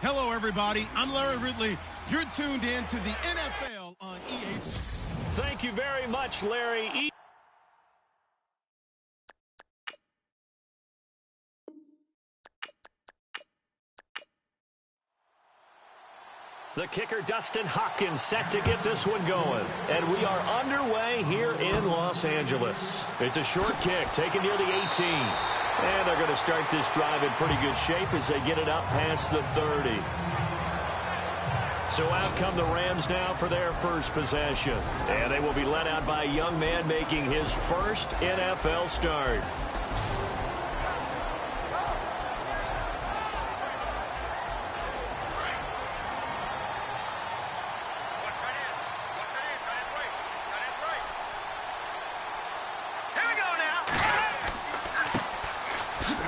Hello, everybody. I'm Larry Ridley. You're tuned in to the NFL on EA Sports. Thank you very much, Larry. The kicker, Dustin Hopkins, set to get this one going. And we are underway here in Los Angeles. It's a short kick taken near the 18. And they're going to start this drive in pretty good shape as they get it up past the 30. So out come the Rams now for their first possession. And they will be led out by a young man making his first NFL start.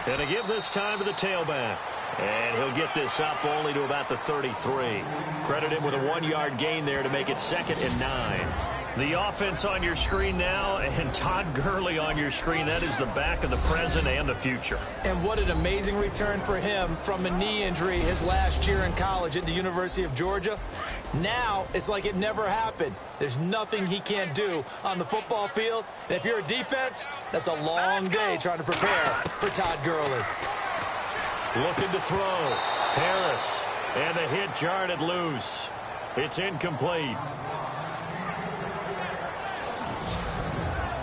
And a give this time to the tailback. And he'll get this up only to about the 33. Credit him with a 1-yard gain there to make it 2nd and 9. The offense on your screen now, and Todd Gurley on your screen. That is the back of the present and the future. And what an amazing return for him from a knee injury his last year in college at the University of Georgia. Now it's like it never happened. There's nothing he can't do on the football field. And if you're a defense, that's a long day trying to prepare for Todd Gurley. Looking to throw. Harris. And the hit jarred it loose. It's incomplete.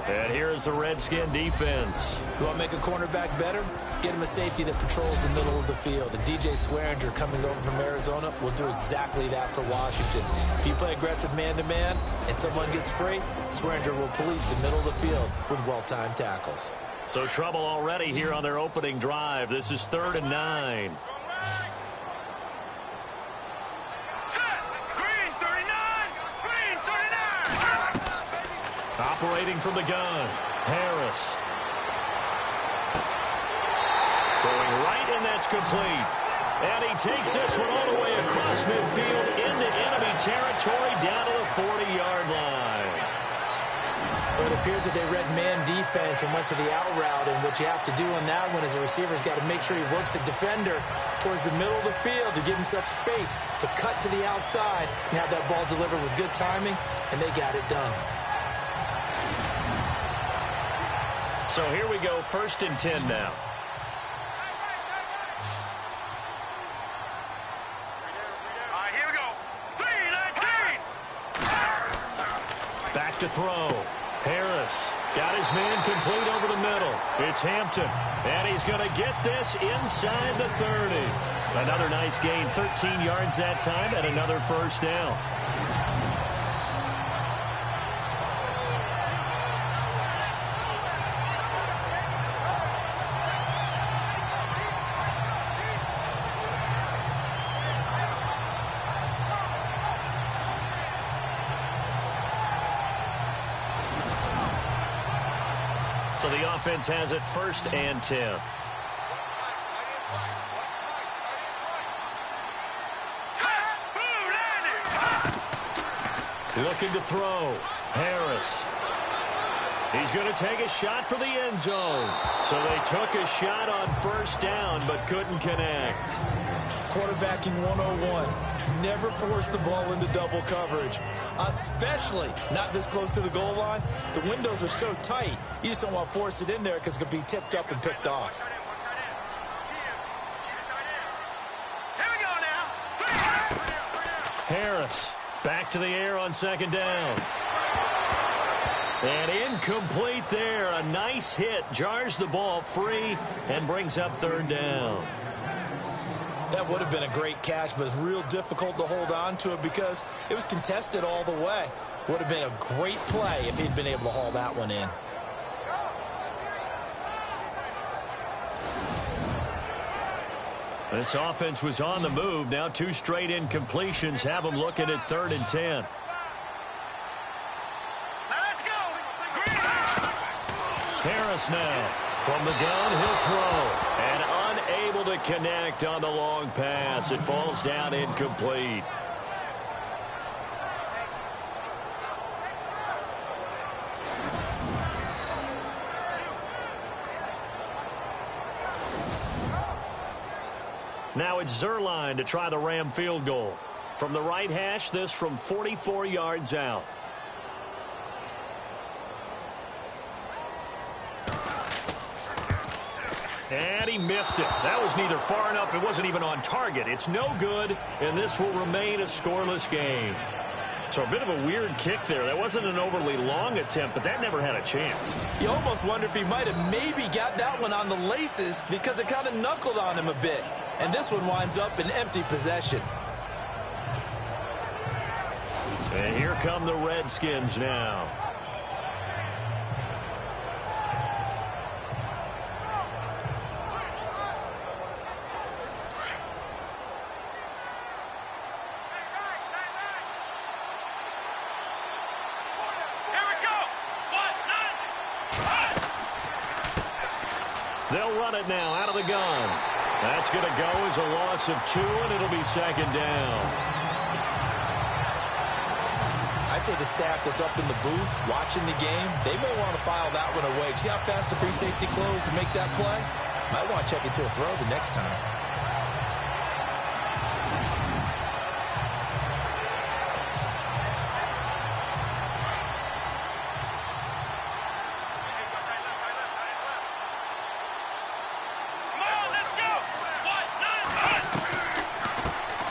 And here's the Redskin defense. You want to make a cornerback better? Get him a safety that patrols the middle of the field. And DJ Swearinger coming over from Arizona will do exactly that for Washington. If you play aggressive man-to-man and someone gets free, Swearinger will police the middle of the field with well-timed tackles. So trouble already here on their opening drive. This is 3rd and 9. Operating from the gun, Harris. Throwing right, and that's complete. And he takes this one all the way across midfield into enemy territory down to the 40-yard line. Well, it appears that they read man defense and went to the out route, and what you have to do on that one as a receiver's got to make sure he works the defender towards the middle of the field to give himself space to cut to the outside and have that ball delivered with good timing, and they got it done. So here we go, 1st and 10 now. Here we go. 3-19. Back to throw. Harris got his man complete over the middle. It's Hampton, and he's going to get this inside the 30. Another nice gain, 13 yards that time, and another first down. So the offense has it 1st and 10. Looking to throw. Harris. He's going to take a shot for the end zone. So they took a shot on 1st down but couldn't connect. Quarterbacking 101. Never force the ball into double coverage, especially not this close to the goal line. The windows are so tight, you just don't want to force it in there because it could be tipped up and picked off. Here we go now. Harris back to the air on 2nd down. And incomplete there. A nice hit. Jars the ball free and brings up third down. That would have been a great catch, but it's real difficult to hold on to it because it was contested all the way. Would have been a great play if he'd been able to haul that one in. This offense was on the move. Now 2 straight incompletions have them looking at 3rd and 10. Let's go. Harris now. From the gun, he'll throw. And unable to connect on the long pass. It falls down incomplete. Now it's Zerline to try the Ram field goal. From the right hash, this from 44 yards out. And he missed it. That was neither far enough. It wasn't even on target. It's no good, and this will remain a scoreless game. So a bit of a weird kick there. That wasn't an overly long attempt, but that never had a chance. You almost wonder if he might have maybe got that one on the laces because it kind of knuckled on him a bit. And this one winds up in empty possession. And here come the Redskins now. They'll run it now out of the gun. That's going to go as a loss of 2, and it'll be 2nd down. I'd say the staff that's up in the booth watching the game, they may want to file that one away. See how fast the free safety closed to make that play? Might want to check it to a throw the next time.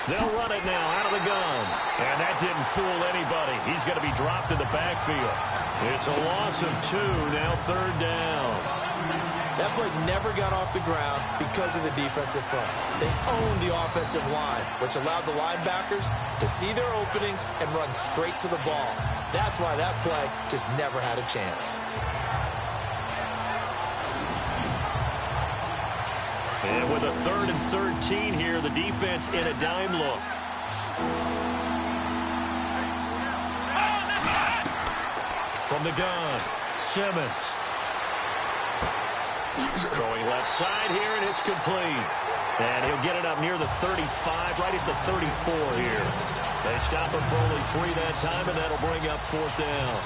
They'll run it now out of the gun. And that didn't fool anybody. He's going to be dropped in the backfield. It's a loss of 2, now 3rd down. That play never got off the ground because of the defensive front. They owned the offensive line, which allowed the linebackers to see their openings and run straight to the ball. That's why that play just never had a chance. And with a 3rd and 13 here, the defense in a dime look. From the gun, Simmons. Throwing left side here, and it's complete. And he'll get it up near the 35, right at the 34 here. They stop him for only 3 that time, and that'll bring up 4th down.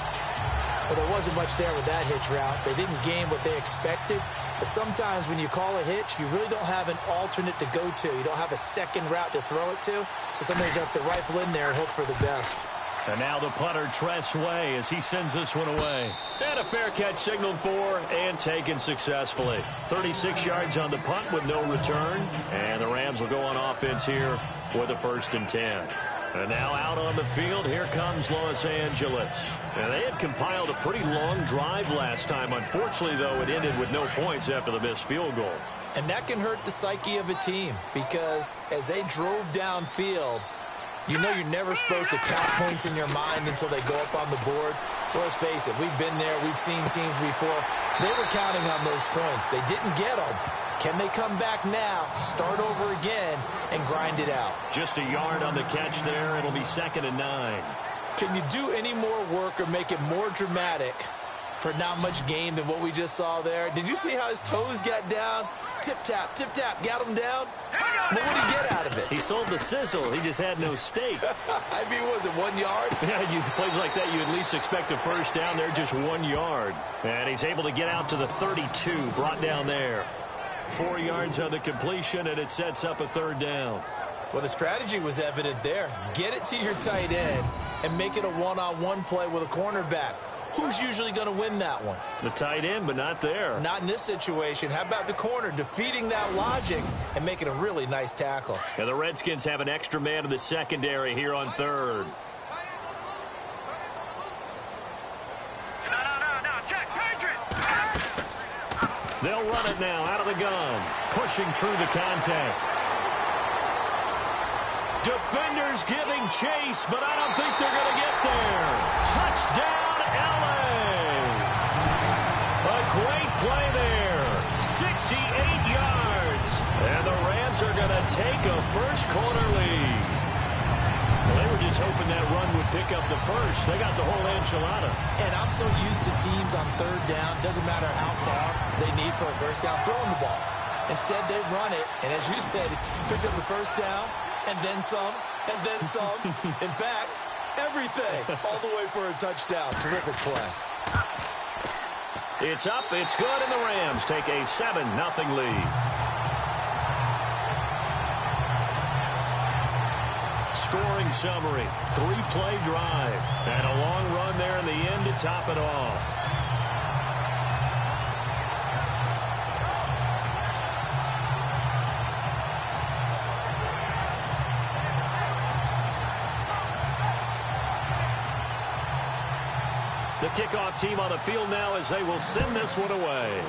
Well, there wasn't much there with that hitch route. They didn't gain what they expected. But sometimes when you call a hitch, you really don't have an alternate to go to. You don't have a second route to throw it to. So sometimes you have to rifle in there and hope for the best. And now the punter, Tress Way, as he sends this one away. And a fair catch signaled for and taken successfully. 36 yards on the punt with no return. And the Rams will go on offense here with a 1st and 10. And now out on the field, here comes Los Angeles. And they had compiled a pretty long drive last time. Unfortunately, though, it ended with no points after the missed field goal. And that can hurt the psyche of a team because as they drove downfield, you know you're never supposed to count points in your mind until they go up on the board. Well, let's face it, we've been there, we've seen teams before. They were counting on those points. They didn't get them. Can they come back now, start over again, and grind it out? Just a yard on the catch there. It'll be 2nd and 9. Can you do any more work or make it more dramatic for not much gain than what we just saw there? Did you see how his toes got down? Tip-tap, got him down? But what did he get out of it? He sold the sizzle. He just had no steak. I mean, was it 1 yard? Yeah, plays like that, you at least expect a 1st down there, just 1 yard. And he's able to get out to the 32, brought down there. 4 yards on the completion, and it sets up a 3rd down. Well, the strategy was evident there. Get it to your tight end and make it a one-on-one play with a cornerback. Who's usually going to win that one? The tight end, but not there. Not in this situation. How about the corner defeating that logic and making a really nice tackle? And the Redskins have an extra man in the secondary here on 3rd. No. They'll run it now out of the gun. Pushing through the contact. Defenders giving chase, but I don't think they're going to get there. Touchdown, L.A. A great play there. 68 yards. And the Rams are going to take a first-quarter lead. Well, they were just hoping that run would pick up the first. They got the whole enchilada. And I'm so used to teams on third down, doesn't matter how far they need for a first down, throwing the ball. Instead, they run it, and as you said, pick up the first down, and then some, and then some. In fact, everything, all the way for a touchdown. Terrific play. It's up, it's good, and the Rams take a 7-0 lead. Scoring summary, 3-play drive, and a long run there in the end to top it off. The kickoff team on the field now as they will send this one away.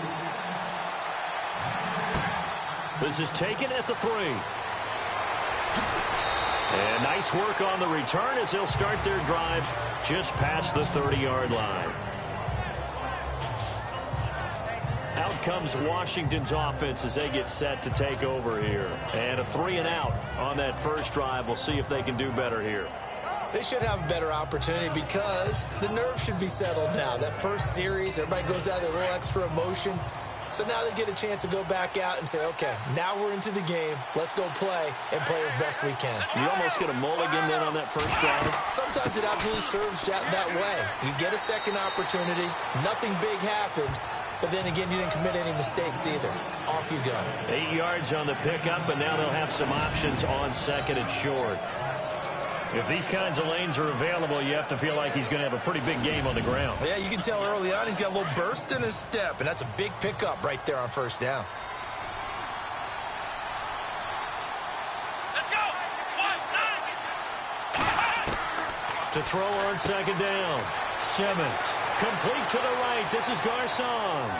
This is taken at the 3. And nice work on the return as they'll start their drive just past the 30-yard line. Out comes Washington's offense as they get set to take over here. And a 3-and-out on that first drive. We'll see if they can do better here. They should have a better opportunity because the nerves should be settled now. That first series, everybody goes out with a little extra emotion. So now they get a chance to go back out and say, okay, now we're into the game. Let's go play and play as best we can. You almost get a mulligan then on that first drive. Sometimes it absolutely serves that way. You get a second opportunity. Nothing big happened. But then again, you didn't commit any mistakes either. Off you go. 8 yards on the pickup, and now they'll have some options on second and short. If these kinds of lanes are available, you have to feel like he's going to have a pretty big game on the ground. Yeah, you can tell early on he's got a little burst in his step, and that's a big pickup right there on first down. Let's go. 1, 9. To throw on second down. Simmons, complete to the right. This is Garcon.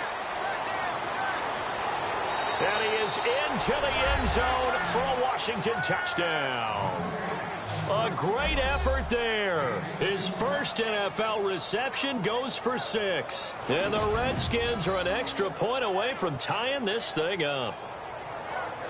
And he is into the end zone for a Washington touchdown. A great effort there. His first NFL reception goes for 6. And the Redskins are an extra point away from tying this thing up.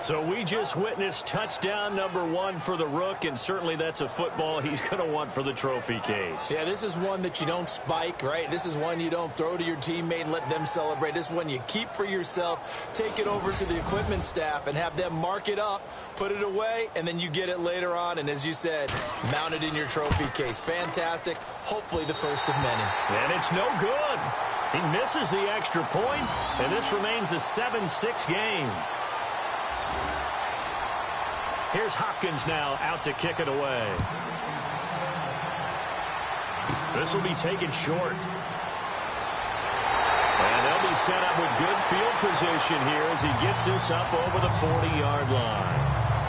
So we just witnessed touchdown number 1 for the Rook, and certainly that's a football he's going to want for the trophy case. Yeah, this is one that you don't spike, right? This is one you don't throw to your teammate and let them celebrate. This is one you keep for yourself, take it over to the equipment staff and have them mark it up, put it away, and then you get it later on. And as you said, mount it in your trophy case. Fantastic. Hopefully the first of many. And it's no good. He misses the extra point, and this remains a 7-6 game. Here's Hopkins now out to kick it away. This will be taken short. And they'll be set up with good field position here as he gets this up over the 40-yard line.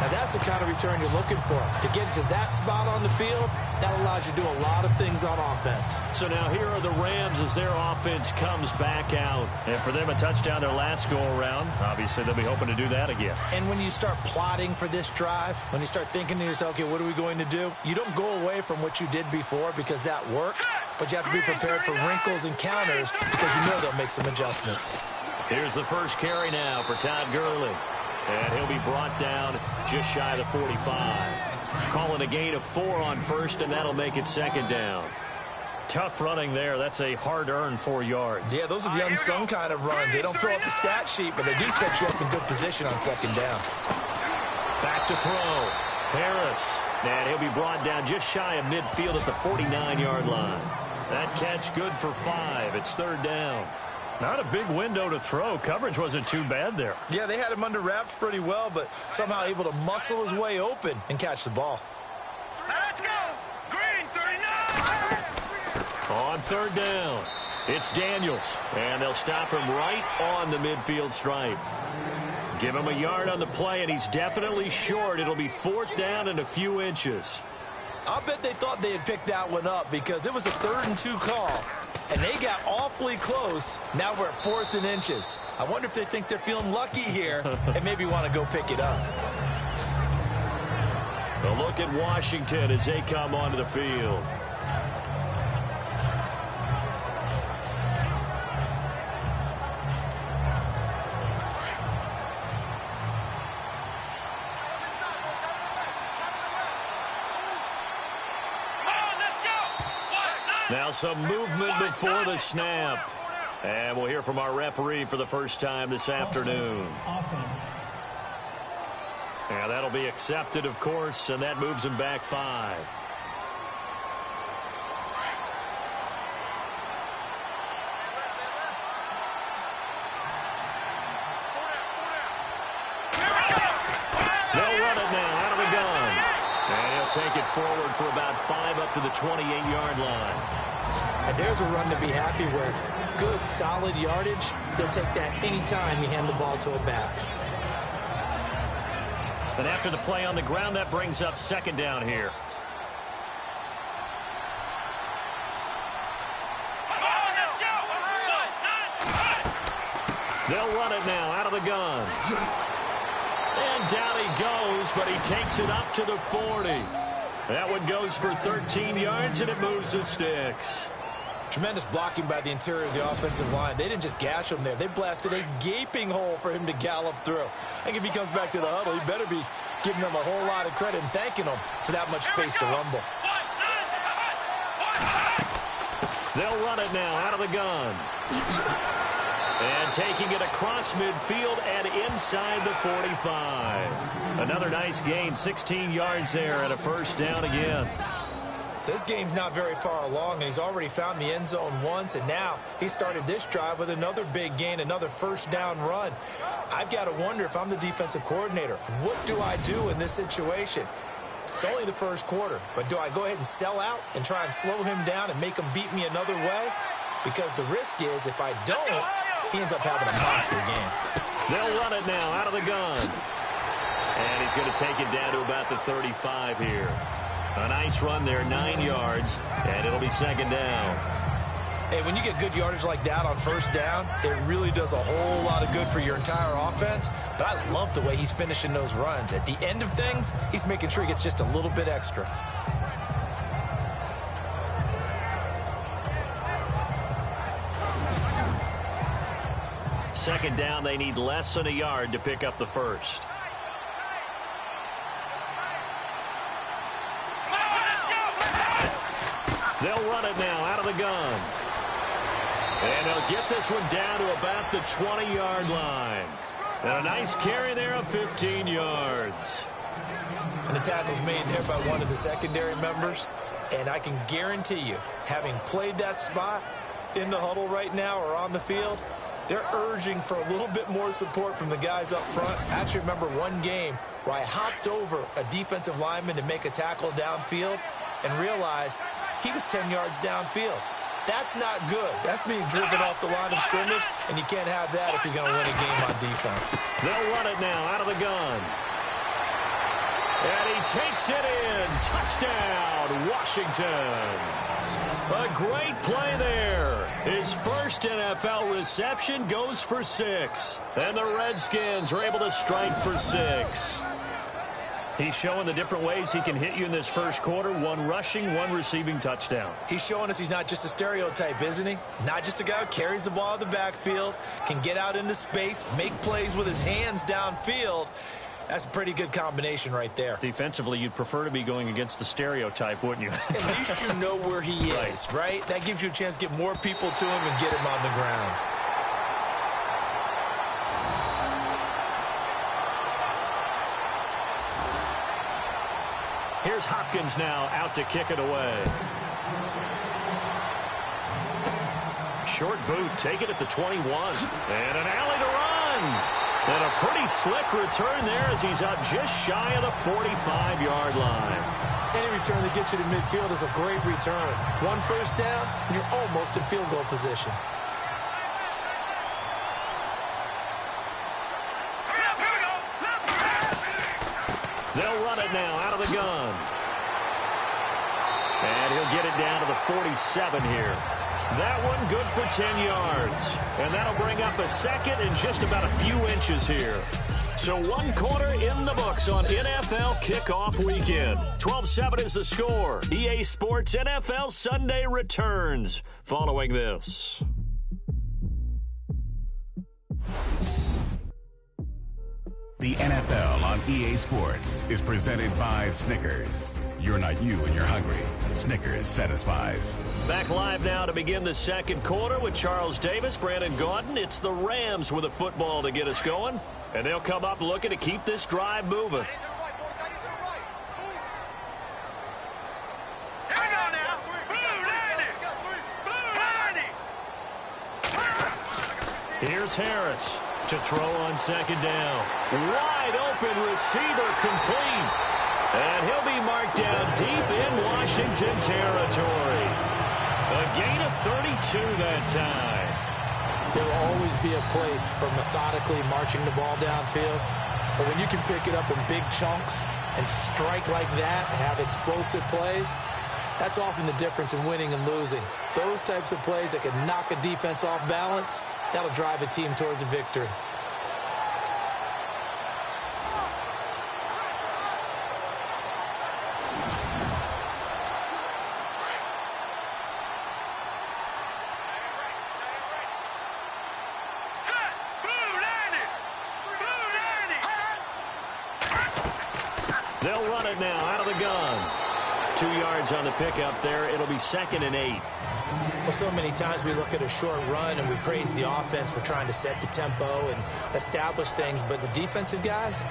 Now that's the kind of return you're looking for. To get to that spot on the field, that allows you to do a lot of things on offense. So now here are the Rams as their offense comes back out. And for them, a touchdown their last go-around. Obviously, they'll be hoping to do that again. And when you start plotting for this drive, when you start thinking to yourself, okay, what are we going to do? You don't go away from what you did before because that worked, but you have to be prepared for wrinkles and counters because you know they'll make some adjustments. Here's the first carry now for Todd Gurley. And he'll be brought down just shy of the 45. Calling a gain of 4 on first, and that'll make it second down. Tough running there. That's a hard-earned 4 yards. Yeah, those are the unsung kind of runs. They don't fill up the stat sheet, but they do set you up in good position on second down. Back to throw. Harris. And he'll be brought down just shy of midfield at the 49-yard line. That catch good for 5. It's third down. Not a big window to throw. Coverage wasn't too bad there. Yeah, they had him under wraps pretty well, but somehow able to muscle his way open and catch the ball. Let's go. Green 39. On third down, it's Daniels, and they'll stop him right on the midfield stripe. Give him a yard on the play, and he's definitely short. It'll be fourth down and a few inches. I'll bet they thought they had picked that one up because it was a 3rd and 2 call. And they got awfully close. Now we're at 4th and inches. I wonder if they think they're feeling lucky here and maybe want to go pick it up. A look at Washington as they come onto the field. Now some movement before the snap. And we'll hear from our referee for the first time this afternoon. Offense. And that'll be accepted, of course, and that moves him back 5. They'll run it now out of the gun. And he'll take it forward for about 5 up to the 28-yard line. And there's a run to be happy with. Good, solid yardage. He'll take that anytime you hand the ball to a back. And after the play on the ground, that brings up 2nd down here. They'll run it now out of the gun. And down he goes, but he takes it up to the 40. That one goes for 13 yards, and it moves the sticks. Tremendous blocking by the interior of the offensive line. They didn't just gash him there. They blasted a gaping hole for him to gallop through. I think if he comes back to the huddle, he better be giving them a whole lot of credit and thanking them for that much space to rumble. They'll run it now out of the gun. And taking it across midfield and inside the 45. Another nice gain, 16 yards there and a 1st down again. So this game's not very far along, and he's already found the end zone once, and now he started this drive with another big gain, another 1st down run. I've got to wonder if I'm the defensive coordinator, what do I do in this situation? It's only the 1st quarter, but do I go ahead and sell out and try and slow him down and make him beat me another way? Because the risk is if I don't, he ends up having a monster game. They'll run it now out of the gun. And he's going to take it down to about the 35 here. A nice run there, 9 yards, and it'll be 2nd down. Hey, when you get good yardage like that on 1st down, it really does a whole lot of good for your entire offense. But I love the way he's finishing those runs. At the end of things, he's making sure he gets just a little bit extra. Second down, they need less than a yard to pick up the 1st. They'll run it now out of the gun. And they'll get this one down to about the 20-yard line. And a nice carry there of 15 yards. And the tackle's made there by one of the secondary members. And I can guarantee you, having played that spot in the huddle right now or on the field, they're urging for a little bit more support from the guys up front. I actually remember one game where I hopped over a defensive lineman to make a tackle downfield and realized he was 10 yards downfield. That's not good. That's being driven off the line of scrimmage, and you can't have that if you're going to win a game on defense. They'll run it now out of the gun. And he takes it in. Touchdown, Washington. A great play there. His first NFL reception goes for 6. And the Redskins are able to strike for 6. He's showing the different ways he can hit you in this first quarter. 1 rushing, 1 receiving touchdown. He's showing us he's not just a stereotype, isn't he? Not just a guy who carries the ball in the backfield, can get out into space, make plays with his hands downfield. That's a pretty good combination right there. Defensively, you'd prefer to be going against the stereotype, wouldn't you? At least you know where he is, right? That gives you a chance to get more people to him and get him on the ground. Here's Hopkins now out to kick it away. Short boot, take it at the 21. And an alley to run. And a pretty slick return there as he's up just shy of the 45-yard line. Any return that gets you to midfield is a great return. 1 first down, and you're almost in field goal position. They'll run it now out of the gun. And he'll get it down to the 47 here. That one good for 10 yards. And that'll bring up a second and just about a few inches here. So 1 quarter in the books on NFL kickoff weekend. 12-7 is the score. EA Sports NFL Sunday returns following this. The NFL on EA Sports is presented by Snickers. You're not you when you're hungry. Snickers satisfies. Back live now to begin the second quarter with Charles Davis, Brandon Gaudin. It's the Rams with a football to get us going. And they'll come up looking to keep this drive moving. Here's Harris to throw on second down. Wide open receiver complete. And he'll be marked down deep in Washington territory. A gain of 32 that time. There will always be a place for methodically marching the ball downfield. But when you can pick it up in big chunks and strike like that, have explosive plays, that's often the difference in winning and losing. Those types of plays that can knock a defense off balance, that'll drive a team towards a victory. They'll run it now out of the gun. 2 yards on the pickup there. It'll be 2nd and 8. Well, so many times we look at a short run and we praise the offense for trying to set the tempo and establish things. But the defensive guys,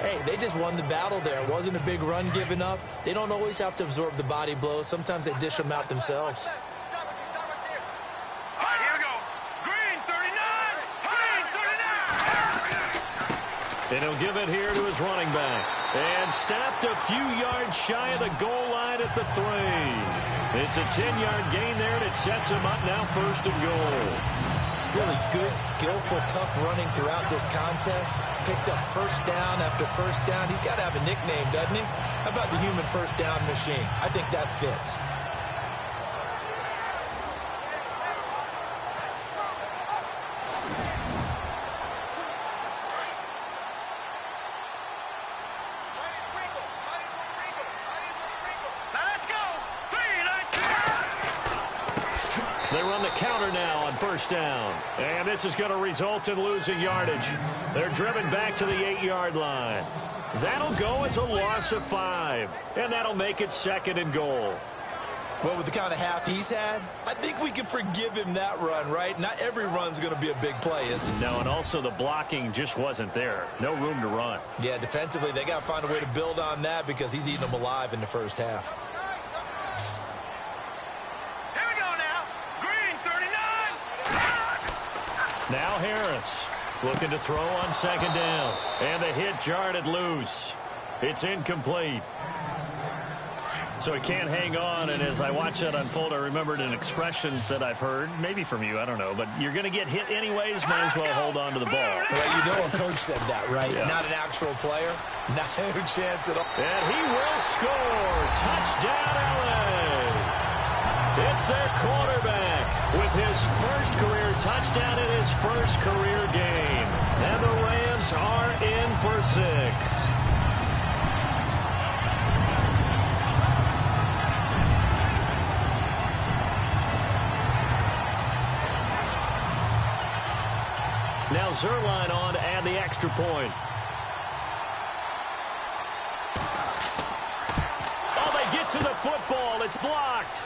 hey, they just won the battle there. It wasn't a big run given up. They don't always have to absorb the body blows. Sometimes they dish them out themselves. All right, here we go. Green 39. Green 39. And he'll give it here to his running back. And stopped a few yards shy of the goal line at the 3. It's a 10-yard gain there, and it sets him up now 1st and goal. Really good, skillful, tough running throughout this contest. Picked up first down after first down. He's got to have a nickname, doesn't he? How about the human first down machine? I think that fits. They run the counter now on first down. And this is going to result in losing yardage. They're driven back to the 8-yard line. That'll go as a loss of 5. And that'll make it 2nd and goal. Well, with the kind of half he's had, I think we can forgive him that run, right? Not every run's going to be a big play, is it? No, and also the blocking just wasn't there. No room to run. Yeah, defensively, they got to find a way to build on that because he's eating them alive in the first half. Now Harris looking to throw on second down. And the hit jarred it loose. It's incomplete. So he can't hang on, and as I watch that unfold, I remembered an expression that I've heard, maybe from you, I don't know, but you're going to get hit anyways, might as well hold on to the ball. Well, you know a coach said that, right? Yeah. Not an actual player. Not a chance at all. And he will score. Touchdown, LA. It's their quarterback with his first career touchdown in his first career game. And the Rams are in for 6. Now Zerline on to add the extra point. Oh, they get to the football. It's blocked.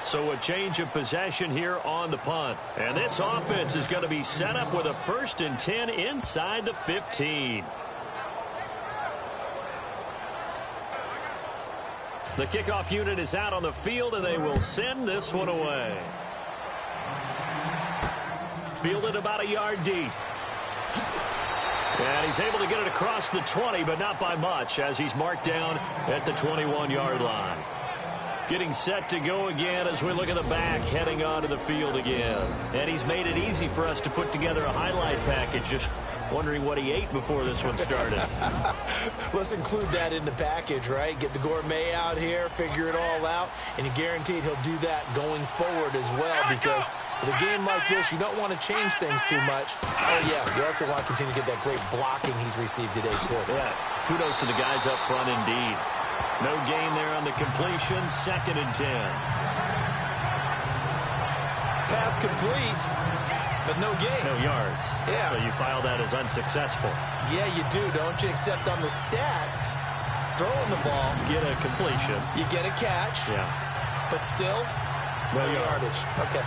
So a change of possession here on the punt. And this offense is going to be set up with a 1st and 10 inside the 15. The kickoff unit is out on the field, and they will send this one away. Fielded about a yard deep. And he's able to get it across the 20, but not by much, as he's marked down at the 21-yard line. Getting set to go again as we look at the back, heading onto the field again. And he's made it easy for us to put together a highlight package. Just Wondering what he ate before this one started. Let's include that in the package, right? Get the gourmet out here, figure it all out, and you're guaranteed he'll do that going forward as well, because with a game like this, you don't want to change things too much. Oh, yeah, you also want to continue to get that great blocking he's received today, too. Yeah, kudos to the guys up front indeed. No gain there on the completion, 2nd and 10. Pass complete, but no gain. No yards. Yeah. So you file that as unsuccessful. Yeah, you do, don't you? Except on the stats, throwing the ball. Get a completion. You get a catch. Yeah. But still, no yardage. Okay.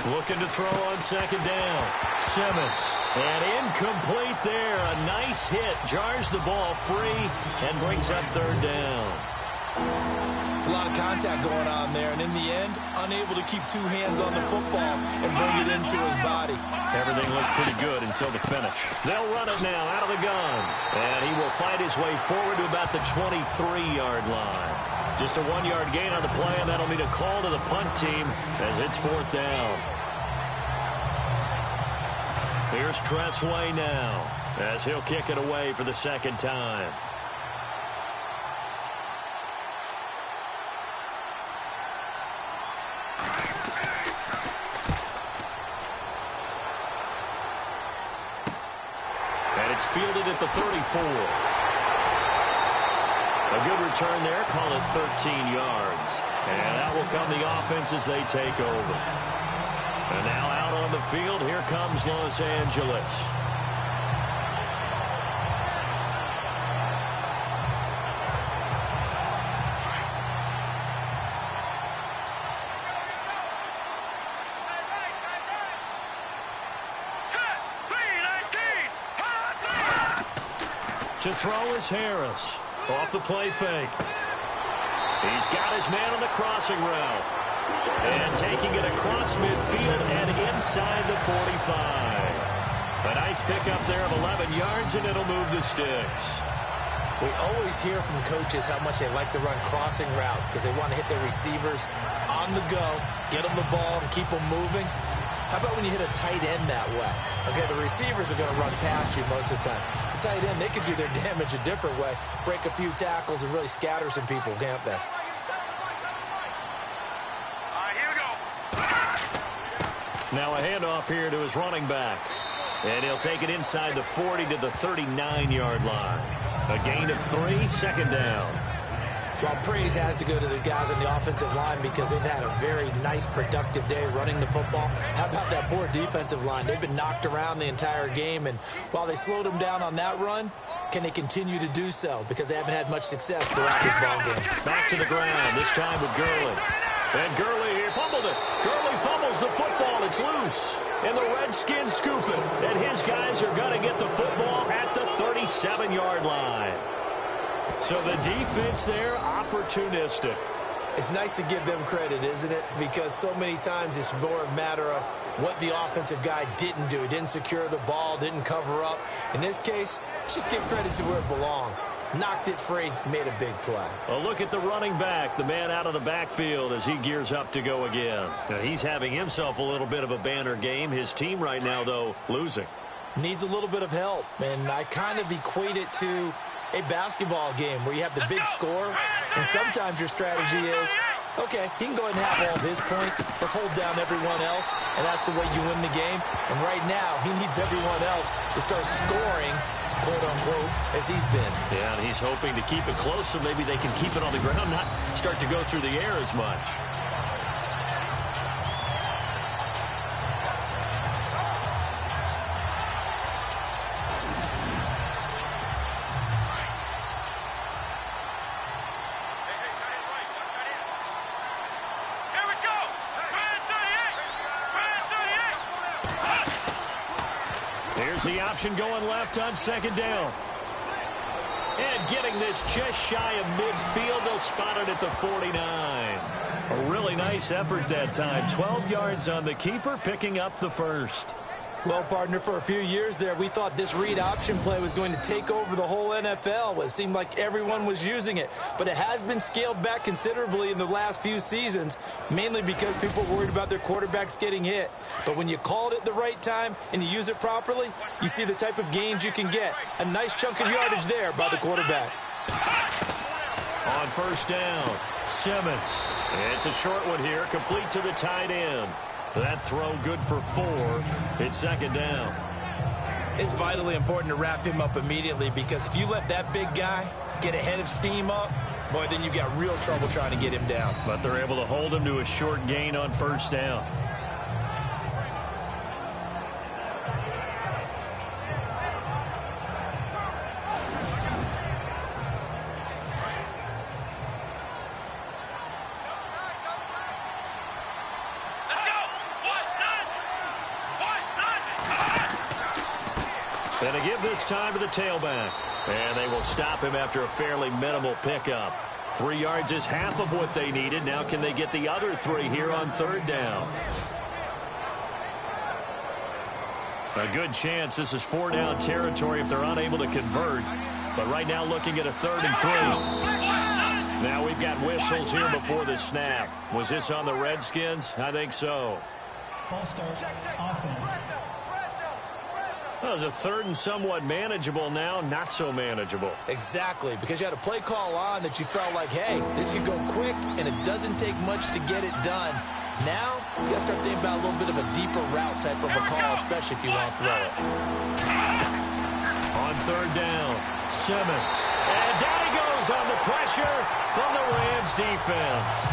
Looking to throw on 2nd down. Simmons. And incomplete there. A nice hit. Jars the ball free and brings up 3rd down. It's a lot of contact going on there, and in the end, unable to keep 2 hands on the football and bring it into his body. Everything looked pretty good until the finish. They'll run it now out of the gun. And he will fight his way forward to about the 23-yard line. Just a 1-yard gain on the play, and that'll mean a call to the punt team as it's 4th down. Here's Tressway now as he'll kick it away for the 2nd time. And it's fielded at the 34. A good return there, call it 13 yards. And that will come the offense as they take over. And now out on the field, here comes Los Angeles. To throw is Harris. Off the play fake. He's got his man on the crossing route. And taking it across midfield and inside the 45. A nice pickup there of 11 yards, and it'll move the sticks. We always hear from coaches how much they like to run crossing routes because they want to hit their receivers on the go, get them the ball, and keep them moving. How about when you hit a tight end that way? Okay, the receivers are going to run past you most of the time. The tight end, they can do their damage a different way, break a few tackles, and really scatter some people, can't they? Now a handoff here to his running back. And he'll take it inside the 40 to the 39-yard line. A gain of 3, 2nd down. Well, praise has to go to the guys on the offensive line because they've had a very nice, productive day running the football. How about that poor defensive line? They've been knocked around the entire game, and while they slowed them down on that run, can they continue to do so? Because they haven't had much success throughout this ball game. Back to the ground, this time with Gurley. And Gurley here fumbled it. Gurley fumbles the football. It's loose. And the Redskins scoop it. And his guys are going to get the football at the 37-yard line. So the defense there, opportunistic. It's nice to give them credit, isn't it? Because so many times it's more a matter of what the offensive guy didn't do. He didn't secure the ball, didn't cover up. In this case, let's just give credit to where it belongs. Knocked it free, made a big play. A look at the running back, the man out of the backfield as he gears up to go again. Now, he's having himself a little bit of a banner game. His team right now, though, losing. Needs a little bit of help, and I kind of equate it to a basketball game where you have the big score, and sometimes your strategy is, okay, he can go ahead and have all of his points. Let's hold down everyone else, and that's the way you win the game. And right now, he needs everyone else to start scoring, quote-unquote, as he's been. Yeah, and he's hoping to keep it close so maybe they can keep it on the ground, not start to go through the air as much. Here's the option going left on 2nd down. And getting this just shy of midfield, they'll spot it at the 49. A really nice effort that time. 12 yards on the keeper, picking up the first. Well, partner, for a few years there, we thought this read option play was going to take over the whole NFL. It seemed like everyone was using it, but it has been scaled back considerably in the last few seasons, mainly because people are worried about their quarterbacks getting hit. But when you called it the right time and you use it properly, you see the type of gains you can get. A nice chunk of yardage there by the quarterback. On first down, Simmons. It's a short one here, complete to the tight end. That throw good for 4. It's second down. It's vitally important to wrap him up immediately, because if you let that big guy get a head of steam up, boy, then you've got real trouble trying to get him down. But they're able to hold him to a short gain on first down. Going to give this time to the tailback. And they will stop him after a fairly minimal pickup. 3 yards is half of what they needed. Now can they get the other 3 here on third down? A good chance this is 4-down territory if they're unable to convert. But right now looking at a 3rd and 3. Now we've got whistles here before the snap. Was this on the Redskins? I think so. False start, offense. Well, it was a 3rd and somewhat manageable, now not so manageable. Exactly, because you had a play call on that you felt like, hey, this could go quick, and it doesn't take much to get it done. Now, you got to start thinking about a little bit of a deeper route type of a call, especially if you want to throw it. On third down, Simmons. And down he goes on the pressure from the Rams defense.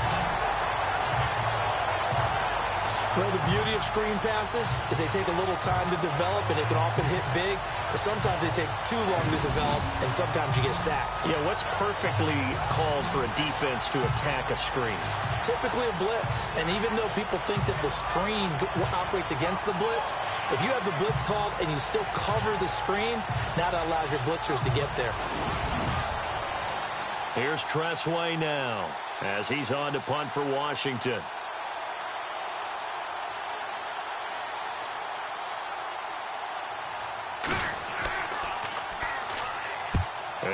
Well, the beauty of screen passes is they take a little time to develop, and they can often hit big, but sometimes they take too long to develop, and sometimes you get sacked. Yeah, what's perfectly called for a defense to attack a screen? Typically a blitz, and even though people think that the screen operates against the blitz, if you have the blitz called and you still cover the screen, now that allows your blitzers to get there. Here's Tressway now as he's on to punt for Washington.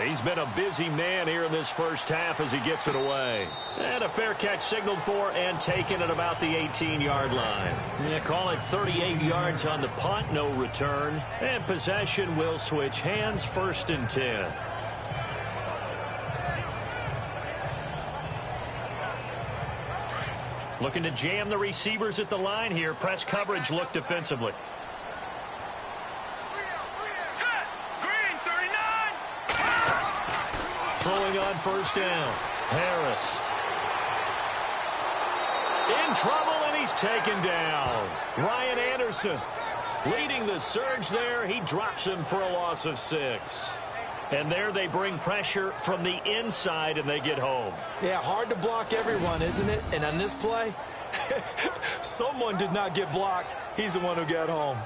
He's been a busy man here in this first half as he gets it away. And a fair catch signaled for and taken at about the 18-yard line. Yeah, call it 38 yards on the punt, no return. And possession will switch hands, 1st and 10. Looking to jam the receivers at the line here. Press coverage look defensively. Throwing on first down. Harris. In trouble, and he's taken down. Ryan Anderson leading the surge there. He drops him for a loss of 6. And there they bring pressure from the inside, and they get home. Yeah, hard to block everyone, isn't it? And on this play, someone did not get blocked. He's the one who got home.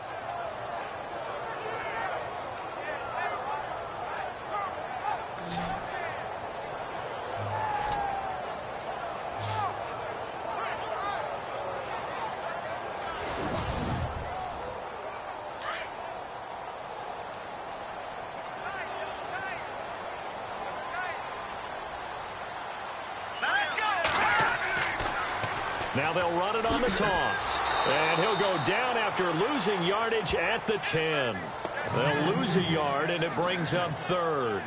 Now they'll run it on the toss. And he'll go down after losing yardage at the 10. They'll lose a yard, and it brings up 3rd.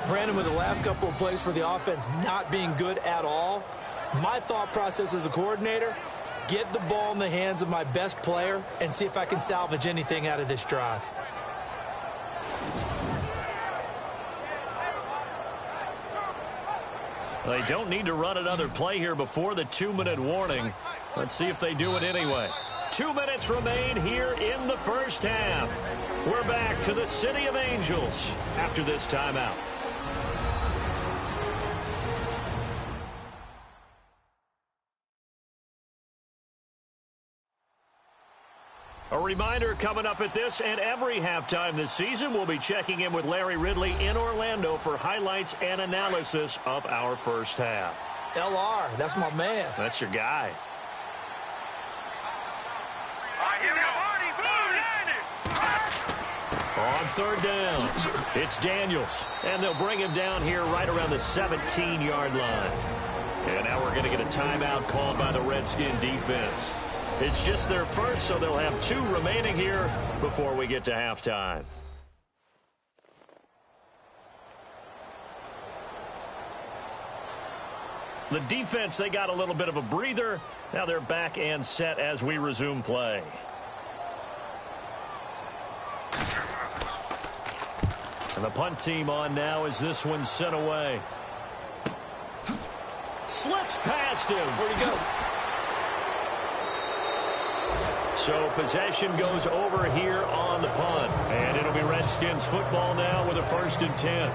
Brandon, with the last couple of plays for the offense not being good at all, my thought process as a coordinator, get the ball in the hands of my best player and see if I can salvage anything out of this drive. They don't need to run another play here before the 2-minute warning. Let's see if they do it anyway. 2 minutes remain here in the first half. We're back to the City of Angels after this timeout. A reminder coming up at this and every halftime this season, we'll be checking in with Larry Ridley in Orlando for highlights and analysis of our first half. LR, that's my man. That's your guy. On third down, it's Daniels, and they'll bring him down here right around the 17-yard line. And now we're going to get a timeout called by the Redskin defense. It's just their first, so they'll have 2 remaining here before we get to halftime. The defense, they got a little bit of a breather. Now they're back and set as we resume play. And the punt team on now as this one's sent away. Slips past him. Where'd he go? So possession goes over here on the punt. And it'll be Redskins football now with a 1st and 10.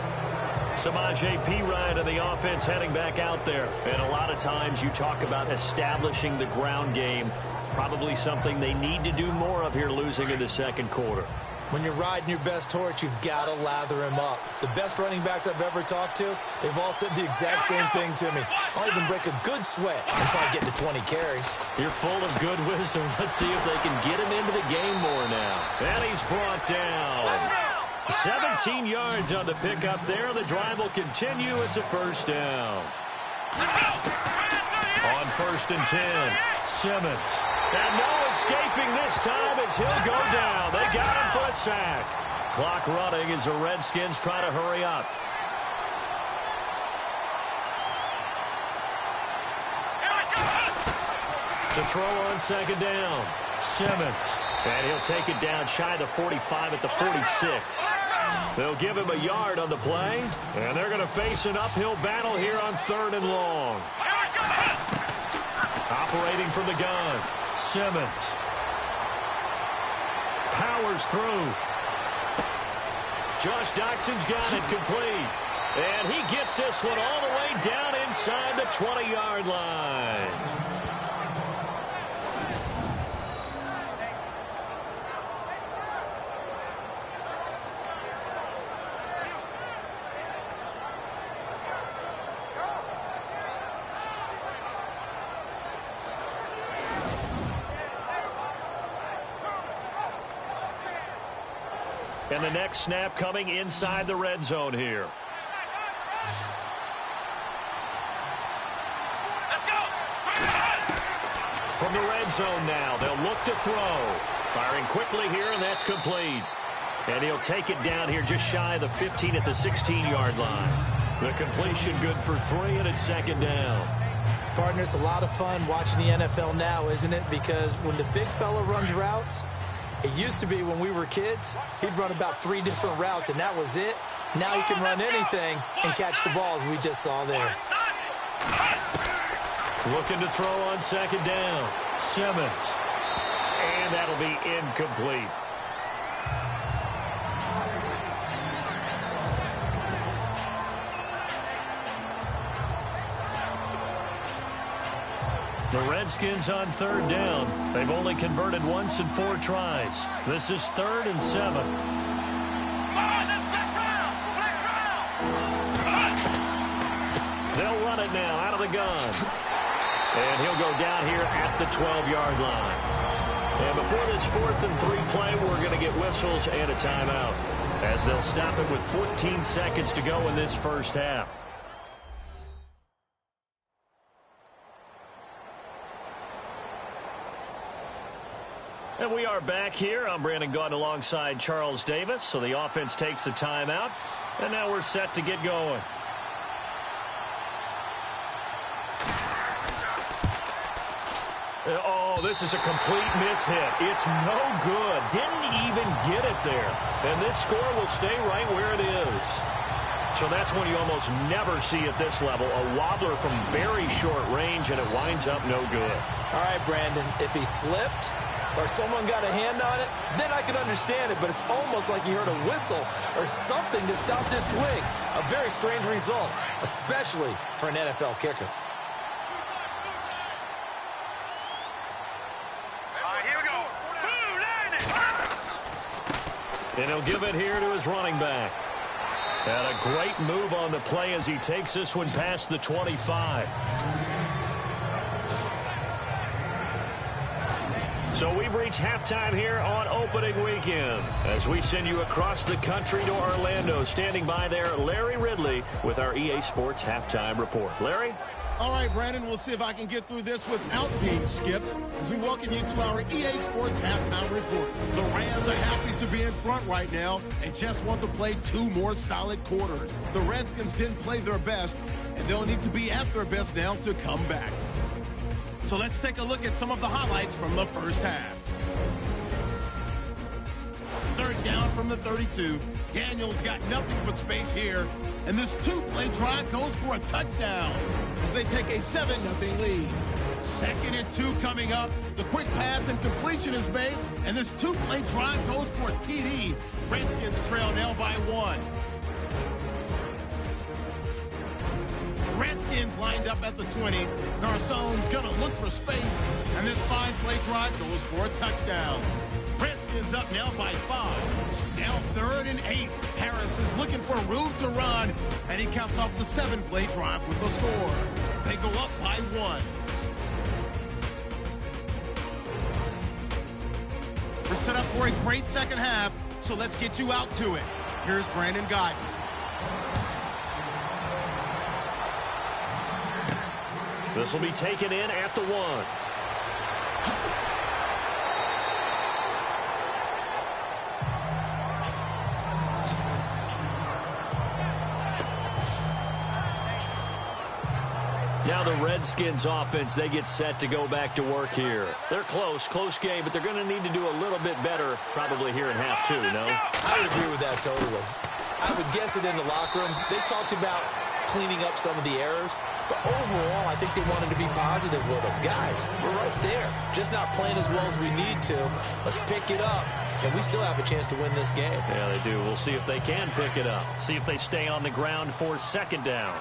Samaje Perine of the offense heading back out there. And a lot of times you talk about establishing the ground game. Probably something they need to do more of here losing in the second quarter. When you're riding your best horse, you've got to lather him up. The best running backs I've ever talked to, they've all said the exact same thing to me. I'll even break a good sweat until I get to 20 carries. You're full of good wisdom. Let's see if they can get him into the game more now. And he's brought down. 17 yards on the pickup there. The drive will continue. It's a 1st down. On 1st and 10, Simmons. And no escaping this time as he'll go down. They got him for a sack. Clock running as the Redskins try to hurry up. To throw on 2nd down, Simmons. And he'll take it down shy of the 45 at the 46. They'll give him a yard on the play. And they're going to face an uphill battle here on 3rd and long. Operating from the gun, Simmons. Powers through. Josh Doxson's got it complete. And he gets this one all the way down inside the 20-yard line. And the next snap coming inside the red zone here. From the red zone now, they'll look to throw. Firing quickly here, and that's complete. And he'll take it down here just shy of the 15 at the 16-yard line. The completion good for 3, and it's 2nd down. Partner, it's a lot of fun watching the NFL now, isn't it? Because when the big fella runs routes, it used to be when we were kids, he'd run about 3 different routes, and that was it. Now he can run anything and catch the balls we just saw there. Looking to throw on 2nd down. Simmons. And that'll be incomplete. The Redskins on 3rd down. They've only converted once in 4 tries. This is 3rd and 7. They'll run it now out of the gun. And he'll go down here at the 12-yard line. And before this 4th and 3 play, we're going to get whistles and a timeout, as they'll stop it with 14 seconds to go in this first half. And we are back here. I'm Brandon Gaudin alongside Charles Davis. So the offense takes the timeout. And now we're set to get going. Oh, this is a complete miss-hit. It's no good. Didn't even get it there. And this score will stay right where it is. So that's when you almost never see at this level a wobbler from very short range, and it winds up no good. All right, Brandon, if he slipped or someone got a hand on it, then I could understand it, but it's almost like you heard a whistle or something to stop this swing. A very strange result, especially for an NFL kicker. Here we go. Blue line And he'll give it here to his running back. And a great move on the play as he takes this one past the 25. So we've reached halftime here on opening weekend as we send you across the country to Orlando. Standing by there, Larry Ridley with our EA Sports Halftime Report. Larry? All right, Brandon, we'll see if I can get through this without being skipped as we welcome you to our EA Sports Halftime Report. The Rams are happy to be in front right now and just want to play 2 more solid quarters. The Redskins didn't play their best, and they'll need to be at their best now to come back. So let's take a look at some of the highlights from the first half. 3rd down from the 32. Daniels got nothing but space here. And this 2-play drive goes for a touchdown as they take a 7-0 lead. 2nd and 2 coming up. The quick pass and completion is made. And this 2-play drive goes for a TD. Redskins trail now by 1. Redskins lined up at the 20. Garçon's going to look for space. And this 5-play drive goes for a touchdown. Redskins up now by 5. Now 3rd and 8. Harris is looking for room to run. And he caps off the 7-play drive with a score. They go up by 1. We're set up for a great second half. So let's get you out to it. Here's Brandon Guyton. This will be taken in at the 1. Now the Redskins offense, they get set to go back to work here. They're close game, but they're going to need to do a little bit better probably here in half 2, no? I would agree with that totally. I would guess it in the locker room. They talked about cleaning up some of the errors, but overall, I think they wanted to be positive with them. Guys, we're right there. Just not playing as well as we need to. Let's pick it up, and we still have a chance to win this game. Yeah, they do. We'll see if they can pick it up. See if they stay on the ground for 2nd down.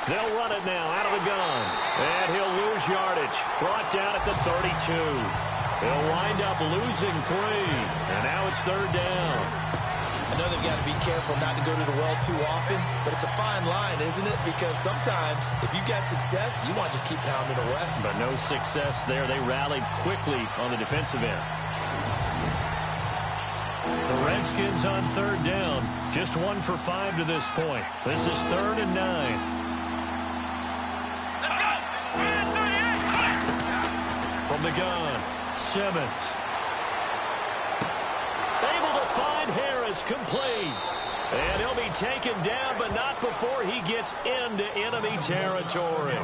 They'll run it now out of the gun. And he'll lose yardage. Brought down at the 32. He'll wind up losing 3. And now it's 3rd down. I know they've got to be careful not to go to the well too often, but it's a fine line, isn't it? Because sometimes if you've got success, you want to just keep pounding away. But no success there. They rallied quickly on the defensive end. The Redskins on 3rd down. Just 1 for 5 to this point. This is 3rd and 9. From the gun, Simmons. Able to find Harris, complete. And he'll be taken down, but not before he gets into enemy territory.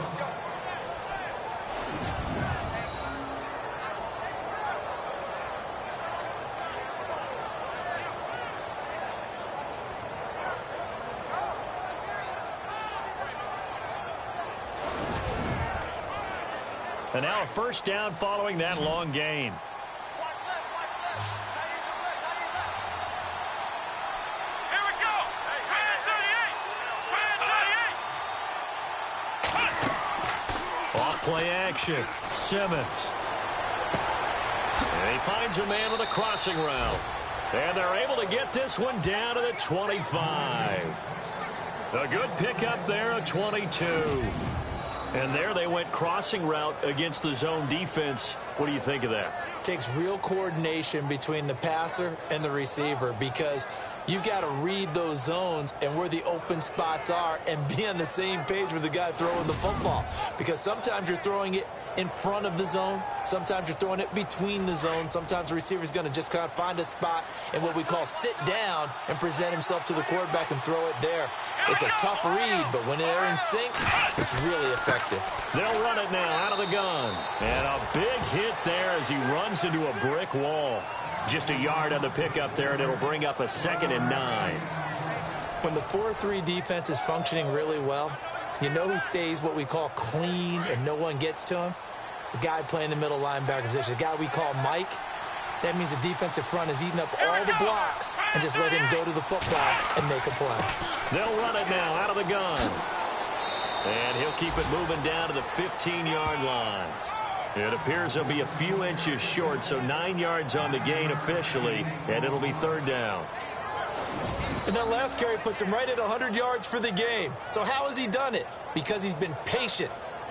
And now a 1st down following that long gain. Here we go. Off play action. Simmons. And he finds a man with a crossing route. And they're able to get this one down to the 25. A good pickup there, a 22. And there they went crossing route against the zone defense. What do you think of that? Takes real coordination between the passer and the receiver because you've got to read those zones and where the open spots are and be on the same page with the guy throwing the football. Because sometimes you're throwing it in front of the zone. Sometimes you're throwing it between the zones. Sometimes the receiver's going to just kind of find a spot and what we call sit down and present himself to the quarterback and throw it there. It's a tough read, but when they're in sync, it's really effective. They'll run it now out of the gun. And a big hit there as he runs into a brick wall. Just a yard on the pickup there, and it'll bring up a 2nd and 9. When the 4-3 defense is functioning really well, you know who stays what we call clean and no one gets to him? The guy playing the middle linebacker position, the guy we call Mike. That means the defensive front is eating up all the blocks and just let him go to the football and make a play. They'll run it now out of the gun. And he'll keep it moving down to the 15-yard line. It appears he'll be a few inches short, so 9 yards on the gain officially, and it'll be third down. And that last carry puts him right at 100 yards for the game. So how has he done it? Because he's been patient,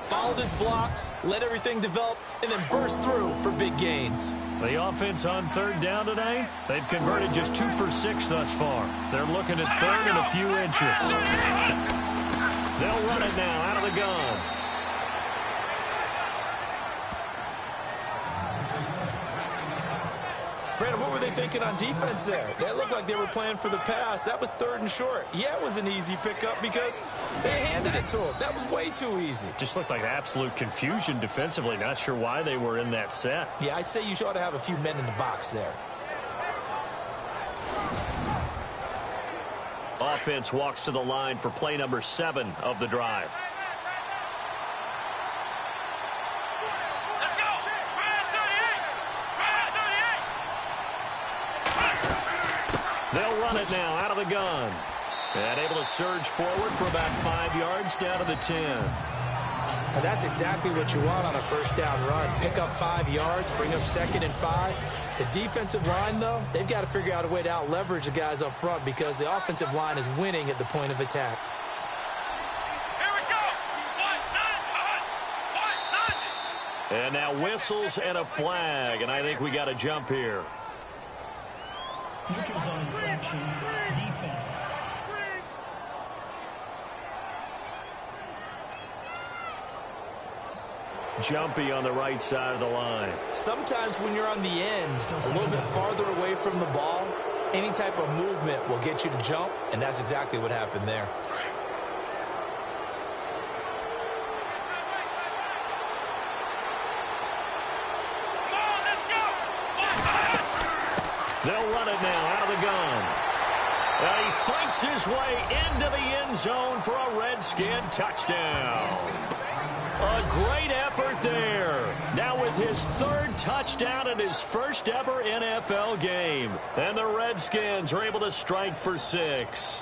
followed his blocks, let everything develop, and then burst through for big gains. The offense on third down today, they've converted just 2 for 6 thus far. They're looking at third and a few inches. They'll run it now out of the gun. Brandon, what were they thinking on defense there? They looked like they were playing for the pass. That was third and short. Yeah, it was an easy pickup because they handed it to him. That was way too easy. Just looked like absolute confusion defensively. Not sure why they were in that set. Yeah, I'd say you ought to have a few men in the box there. Offense walks to the line for play number 7 of the drive. They'll run it now out of the gun. And able to surge forward for about 5 yards down to the 10. And that's exactly what you want on a first down run. Pick up 5 yards, bring up 2nd and 5. The defensive line, though, they've got to figure out a way to out-leverage the guys up front because the offensive line is winning at the point of attack. Here we go. And now whistles and a flag, and I think we got a jump here. Neutral zone infraction, defense. Jumpy on the right side of the line. Sometimes when you're on the end, a little bit farther away from the ball, any type of movement will get you to jump, and that's exactly what happened there. They'll run it now out of the gun. And he fights his way into the end zone for a Redskin touchdown. A great effort there. Now with his 3rd touchdown in his first ever NFL game. And the Redskins are able to strike for 6.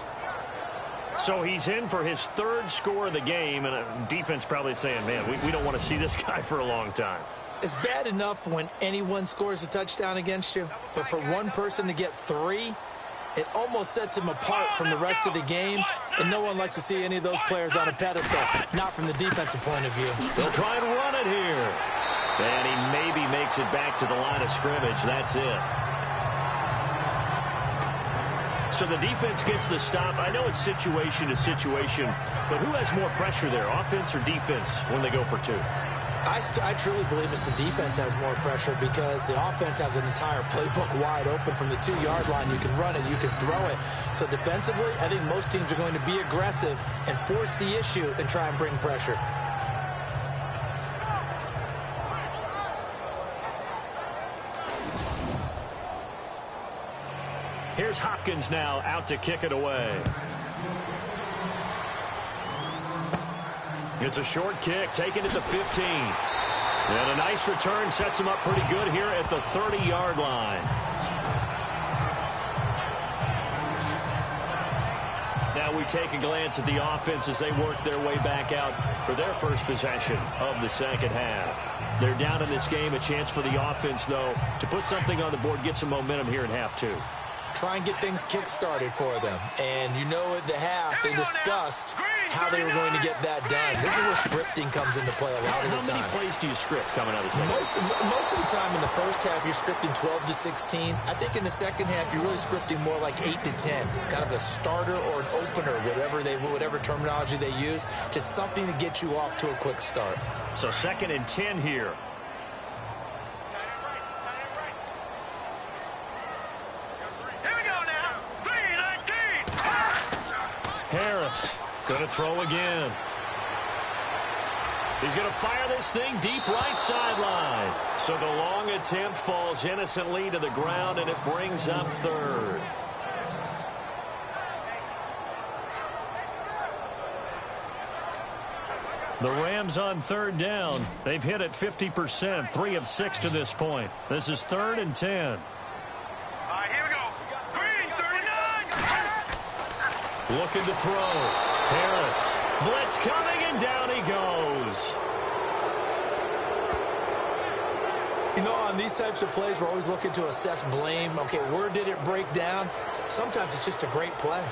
So he's in for his 3rd score of the game. And defense probably saying, man, we don't want to see this guy for a long time. It's bad enough when anyone scores a touchdown against you, but for one person to get 3, it almost sets him apart from the rest of the game, and no one likes to see any of those players on a pedestal, not from the defensive point of view. They'll try and run it here. And he maybe makes it back to the line of scrimmage. That's it. So the defense gets the stop. I know it's situation to situation, but who has more pressure there, offense or defense, when they go for 2? I truly believe it's the defense has more pressure because the offense has an entire playbook wide open from the 2-yard line. You can run it, you can throw it. So defensively, I think most teams are going to be aggressive and force the issue and try and bring pressure. Here's Hopkins now out to kick it away. It's a short kick, taken at the 15. And a nice return sets him up pretty good here at the 30-yard line. Now we take a glance at the offense as they work their way back out for their first possession of the second half. They're down in this game. A chance for the offense, though, to put something on the board, get some momentum here in half 2. Try and get things kick-started for them. And you know at the half, they discussed how they were going to get that done. This is where scripting comes into play a lot of the time. How many plays do you script coming out of the second? Most of the time in the first half, you're scripting 12 to 16. I think in the second half, you're really scripting more like 8 to 10. Kind of a starter or an opener, whatever terminology they use. Just something to get you off to a quick start. So 2nd and 10 here. Harris going to throw again. He's going to fire this thing deep right sideline. So the long attempt falls innocently to the ground, and it brings up 3rd. The Rams on 3rd down. They've hit it 50%, 3 of 6 to this point. This is 3rd and 10. All right, here we go. Green, 39. Looking to throw. Harris, blitz coming, and down he goes. You know, on these types of plays, we're always looking to assess blame. Okay, where did it break down? Sometimes it's just a great play.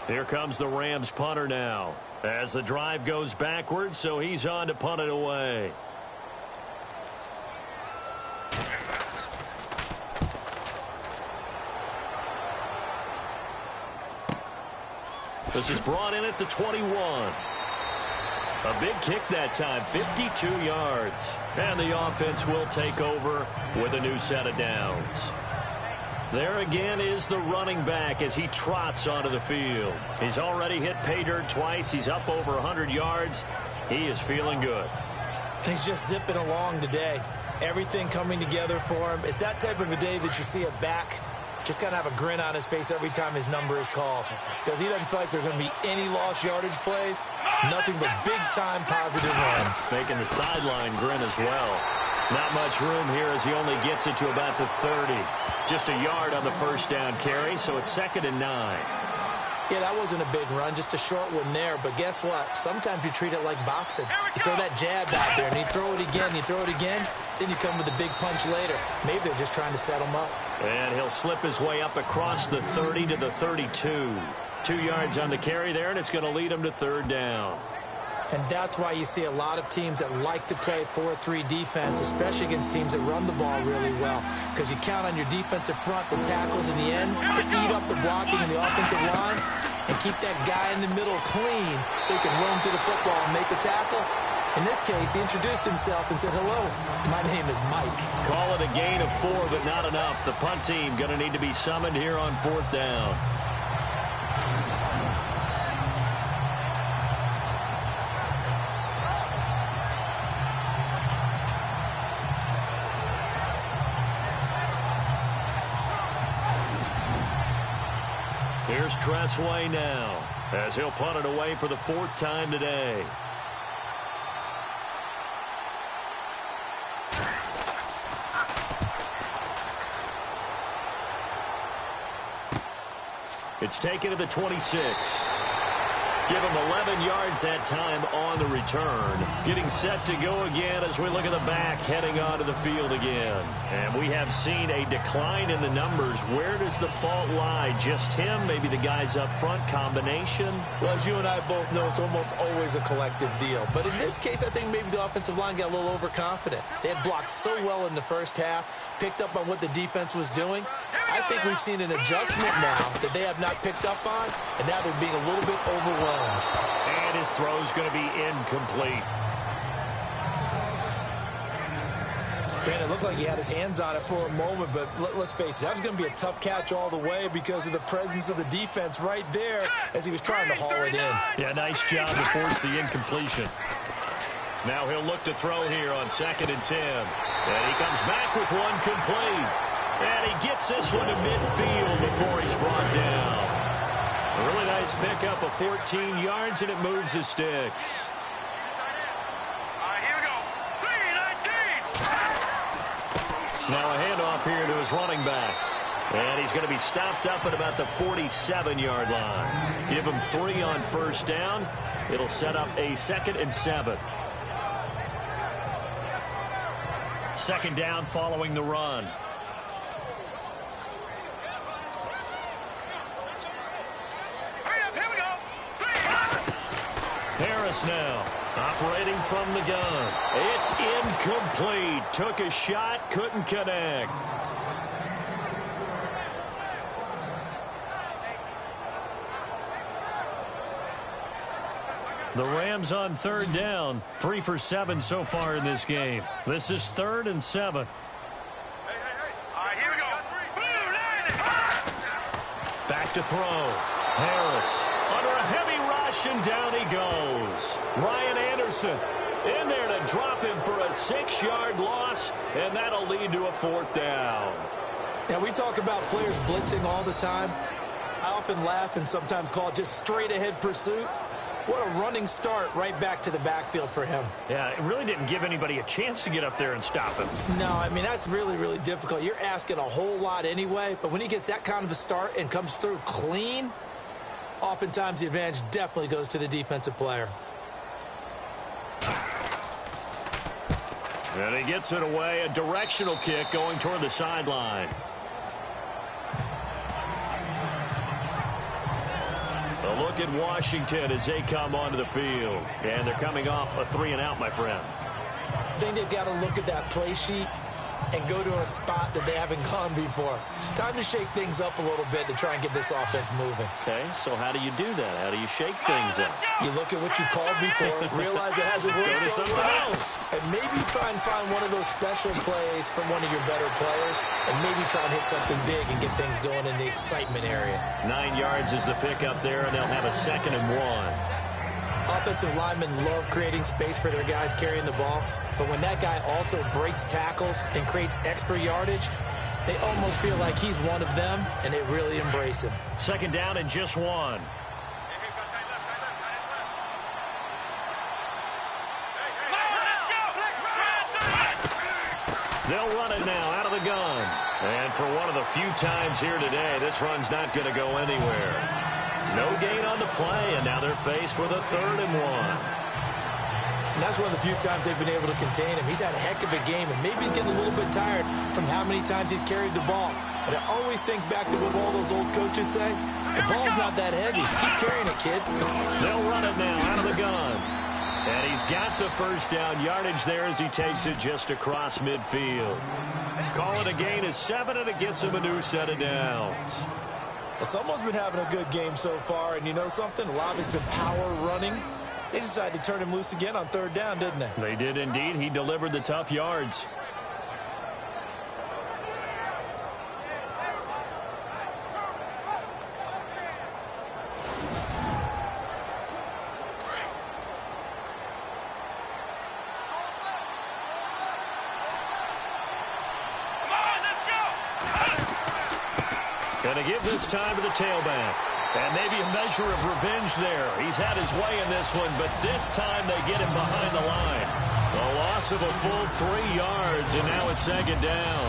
Here comes the Rams punter now. As the drive goes backwards, so he's on to punt it away. This is brought in at the 21. A big kick that time, 52 yards. And the offense will take over with a new set of downs. There again is the running back as he trots onto the field. He's already hit pay dirt twice. He's up over 100 yards. He is feeling good. And he's just zipping along today. Everything coming together for him. It's that type of a day that you see a back just kind of have a grin on his face every time his number is called. Because he doesn't feel like there are going to be any lost yardage plays. Nothing but big-time positive runs. Making the sideline grin as well. Not much room here as he only gets it to about the 30. Just a yard on the first down carry, so it's 2nd and 9. Yeah, that wasn't a big run, just a short one there. But guess what? Sometimes you treat it like boxing. You throw that jab out there, and you throw it again, you throw it again, then you come with a big punch later. Maybe they're just trying to set him up. And he'll slip his way up across the 30 to the 32. 2 yards on the carry there, and it's going to lead him to 3rd down. And that's why you see a lot of teams that like to play 4-3 defense, especially against teams that run the ball really well. Because you count on your defensive front, the tackles and the ends, to eat up the blocking in the offensive line and keep that guy in the middle clean so he can run to the football and make a tackle. In this case, he introduced himself and said, "Hello, my name is Mike." Call it a gain of 4, but not enough. The punt team going to need to be summoned here on 4th down. Here's Tressway now as he'll punt it away for the 4th time today. It's taken to the 26. Give him 11 yards that time on the return. Getting set to go again as we look at the back heading onto the field again. And we have seen a decline in the numbers. Where does the fault lie? Just him? Maybe the guys up front? Combination? Well, as you and I both know, it's almost always a collective deal. But in this case, I think maybe the offensive line got a little overconfident. They had blocked so well in the first half, picked up on what the defense was doing. I think we've seen an adjustment now that they have not picked up on, and now they're being a little bit overwhelmed. And his throw's going to be incomplete. Man, it looked like he had his hands on it for a moment, but let's face it, that was going to be a tough catch all the way because of the presence of the defense right there as he was trying to haul it in. Yeah, nice job to force the incompletion. Now he'll look to throw here on 2nd and 10. And he comes back with one complete. And he gets this one to midfield before he's brought down. A really nice pickup of 14 yards, and it moves his sticks. Here we go. 3-19. Now a handoff here to his running back. And he's going to be stopped up at about the 47-yard line. Give him 3 on first down. It'll set up a 2nd and 7. 2nd down following the run. Harris now, operating from the gun. It's incomplete. Took a shot, couldn't connect. The Rams on 3rd down, 3 for 7 so far in this game. This is 3rd and 7. Here we go. Back to throw. Harris under a heavy rush, and down he goes. Ryan Anderson in there to drop him for a 6-yard loss, and that'll lead to a 4th down. Now, we talk about players blitzing all the time. I often laugh and sometimes call it just straight-ahead pursuit. What a running start right back to the backfield for him. Yeah, it really didn't give anybody a chance to get up there and stop him. No, I mean, that's really, really difficult. You're asking a whole lot anyway, but when he gets that kind of a start and comes through clean, oftentimes the advantage definitely goes to the defensive player. And he gets it away, a directional kick going toward the sideline. A look at Washington as they come onto the field. And they're coming off a 3-and-out, my friend. I think they've got to look at that play sheet and go to a spot that they haven't gone before. Time to shake things up a little bit to try and get this offense moving. Okay, so how do you do that? How do you shake things up? You look at what you called before, realize it hasn't worked Go to so something well, else. and maybe try and find one of those special plays from one of your better players, and maybe try and hit something big and get things going in the excitement area. 9 yards is the pickup there, and they'll have a 2nd and 1. Offensive linemen love creating space for their guys carrying the ball, but when that guy also breaks tackles and creates extra yardage, they almost feel like he's one of them, and they really embrace him. 2nd down and just 1. They'll run it now out of the gun. And for one of the few times here today, this run's not going to go anywhere. No gain on the play, and now they're faced with a 3rd and 1. And that's one of the few times they've been able to contain him. He's had a heck of a game, and maybe he's getting a little bit tired from how many times he's carried the ball. But I always think back to what all those old coaches say. The ball's not that heavy. Keep carrying it, kid. They'll run it now out of the gun. And he's got the 1st down yardage there as he takes it just across midfield. Call it a gain of 7, and it gets him a new set of downs. Well, someone's been having a good game so far, and you know something? A lot of it's been power running. They decided to turn him loose again on 3rd down, didn't they? They did indeed. He delivered the tough yards. Going to give this time to the tailback. And maybe a measure of revenge there. He's had his way in this one, but this time they get him behind the line. A loss of a full 3 yards, and now it's 2nd down.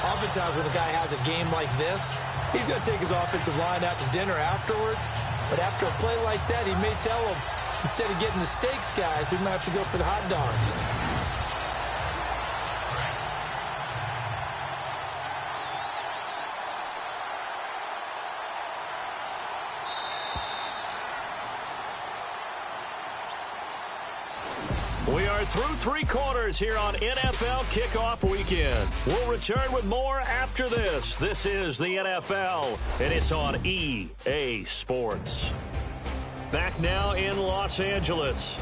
Oftentimes when a guy has a game like this, he's going to take his offensive line out to dinner afterwards. But after a play like that, he may tell them, instead of getting the steaks, guys, we might have to go for the hot dogs. We are through 3 quarters here on NFL Kickoff Weekend. We'll return with more after this. This is the NFL, and it's on EA Sports. Back now in Los Angeles.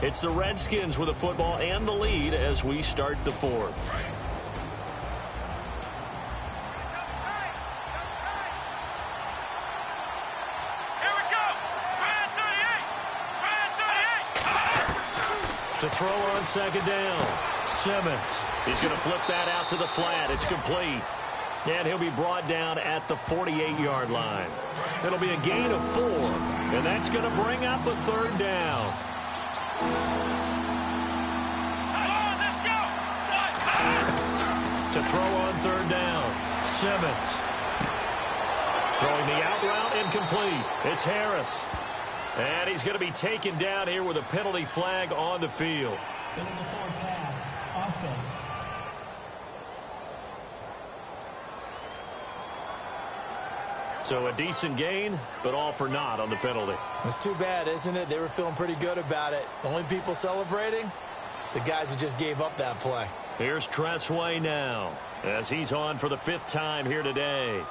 It's the Redskins with the football and the lead as we start the 4th. To throw on 2nd down. Simmons. He's going to flip that out to the flat. It's complete. And he'll be brought down at the 48-yard line. It'll be a gain of 4. And that's going to bring up a 3rd down. To throw on 3rd down. Simmons. Throwing the out route incomplete. It's Harris. And he's going to be taken down here with a penalty flag on the field. Illegal forward pass. Offense. So a decent gain, but all for naught on the penalty. It's too bad, isn't it? They were feeling pretty good about it. The only people celebrating, the guys who just gave up that play. Here's Tressway now as he's on for the 5th time here today.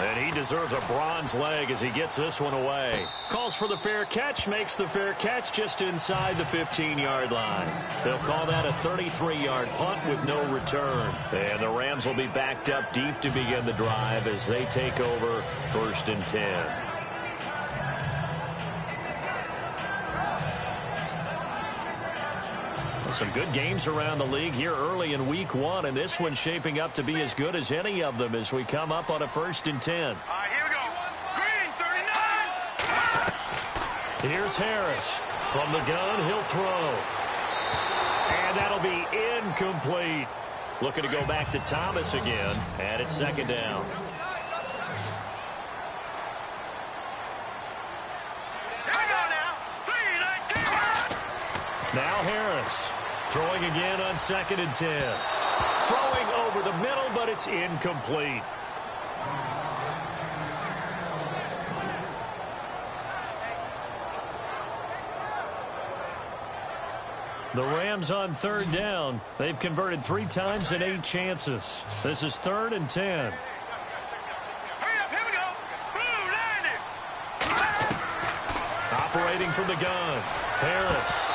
And he deserves a bronze leg as he gets this one away. Calls for the fair catch, makes the fair catch just inside the 15-yard line. They'll call that a 33-yard punt with no return. And the Rams will be backed up deep to begin the drive as they take over 1st and 10. Some good games around the league here early in week 1, and this one's shaping up to be as good as any of them as we come up on a 1st and 10. Here we go. Green, 39. Here's Harris. From the gun, he'll throw. And that'll be incomplete. Looking to go back to Thomas again, and it's 2nd down. Now Harris throwing again on 2nd and 10. Throwing over the middle, but it's incomplete. The Rams on 3rd down. They've converted 3 times in 8 chances. This is 3rd and 10. Operating from the gun. Harris.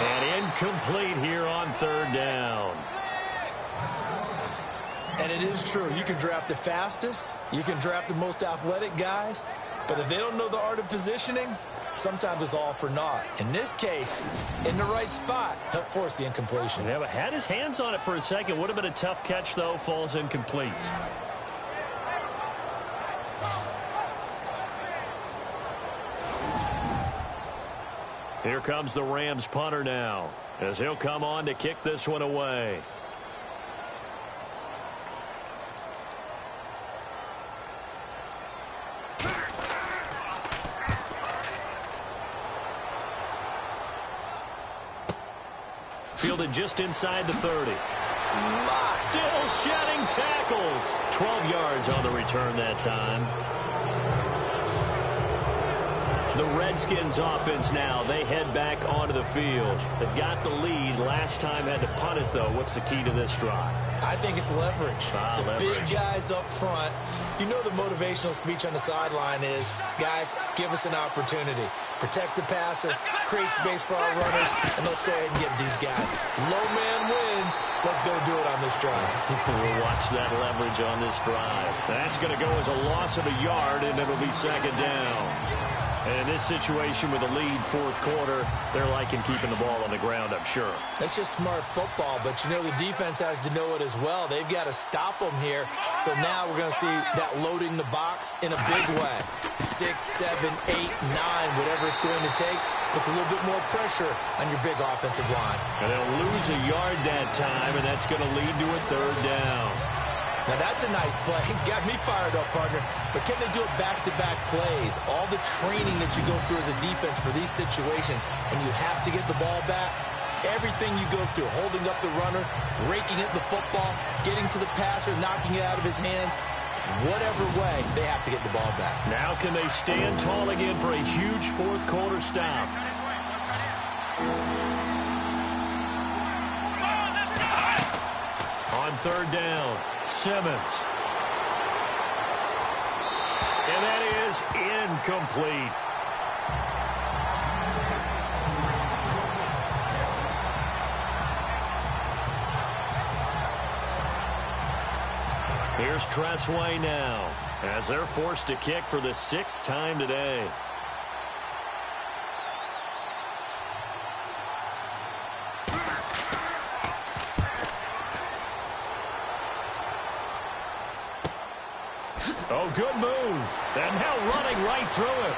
And incomplete here on 3rd down. And it is true. You can draft the fastest. You can draft the most athletic guys. But if they don't know the art of positioning, sometimes it's all for naught. In this case, in the right spot, help force the incompletion. Yeah, but had his hands on it for a second. Would have been a tough catch, though. Falls incomplete. Here comes the Rams punter now, as he'll come on to kick this one away. Fielded just inside the 30. Still shedding tackles. 12 yards on the return that time. The Redskins offense now, they head back onto the field. They've got the lead. Last time had to punt it, though. What's the key to this drive? I think it's leverage. Leverage. Big guys up front. You know the motivational speech on the sideline is, guys, give us an opportunity. Protect the passer, create space for our runners, and let's go ahead and get these guys. Low man wins. Let's go do it on this drive. We'll watch that leverage on this drive. That's going to go as a loss of a yard, and it'll be 2nd down. And in this situation with a lead 4th quarter, they're liking keeping the ball on the ground, I'm sure. That's just smart football, but you know the defense has to know it as well. They've got to stop them here. So now we're going to see that loading the box in a big way. 6, 7, 8, 9, whatever it's going to take, puts a little bit more pressure on your big offensive line. And they'll lose a yard that time, and that's going to lead to a 3rd down. Now, that's a nice play. Got me fired up, partner. But can they do it back-to-back plays? All the training that you go through as a defense for these situations, and you have to get the ball back, everything you go through, holding up the runner, raking at the football, getting to the passer, knocking it out of his hands, whatever way, they have to get the ball back. Now can they stand tall again for a huge 4th quarter stop? On 3rd down, Simmons. And that is incomplete. Here's Tressway now, as they're forced to kick for the 6th time today. Oh, good move. And now running right through it.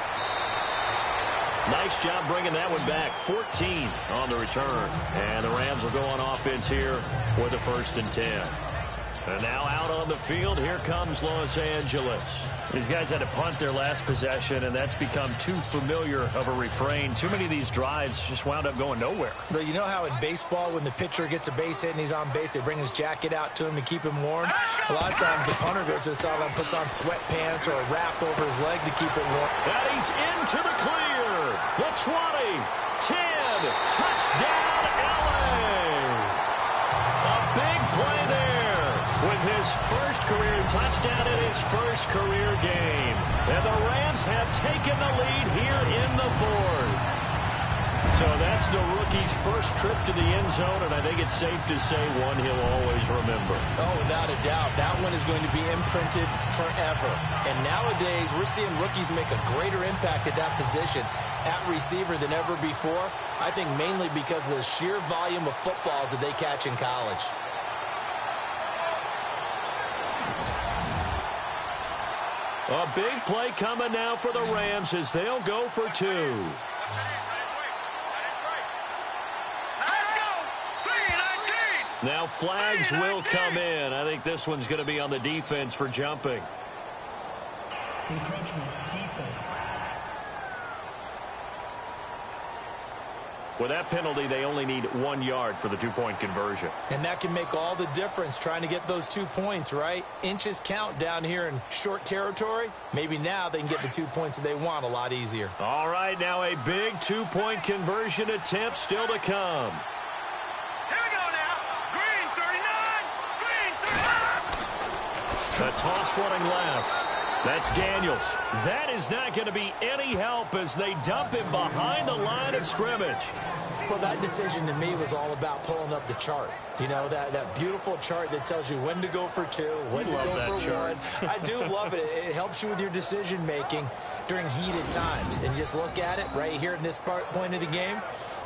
Nice job bringing that one back. 14 on the return. And the Rams will go on offense here with a 1st and 10. And now out on the field, here comes Los Angeles. These guys had to punt their last possession, and that's become too familiar of a refrain. Too many of these drives just wound up going nowhere. But you know how in baseball, when the pitcher gets a base hit and he's on base, they bring his jacket out to him to keep him warm? A lot of times the punter goes to the sideline, puts on sweatpants or a wrap over his leg to keep it warm. And he's into the clear. The 20, 10, touchdown, L.A. A big play there. With his first career touchdown in his first career game. And the Rams have taken the lead here in the 4th. So So that's the rookie's first trip to the end zone, and I think it's safe to say one he'll always remember. Oh, without a doubt. That one is going to be imprinted forever. And nowadays, we're seeing rookies make a greater impact at that position at receiver than ever before. I think mainly because of the sheer volume of footballs that they catch in college. A big play coming now for the Rams as they'll go for two. Now flags will come in. I think this one's going to be on the defense for jumping. Encroachment, defense. With that penalty, they only need 1 yard for the two-point conversion. And that can make all the difference trying to get those 2 points, right? Inches count down here in short territory. Maybe now they can get the 2 points that they want a lot easier. All right, now a big two-point conversion attempt still to come. A toss running left. That's Daniels. That is not going to be any help as they dump him behind the line of scrimmage. Well, that decision to me was all about pulling up the chart. You know, that beautiful chart that tells you when to go for two, when to go for one. I do love it. It helps you with your decision-making during heated times. And just look at it right here in this point of the game.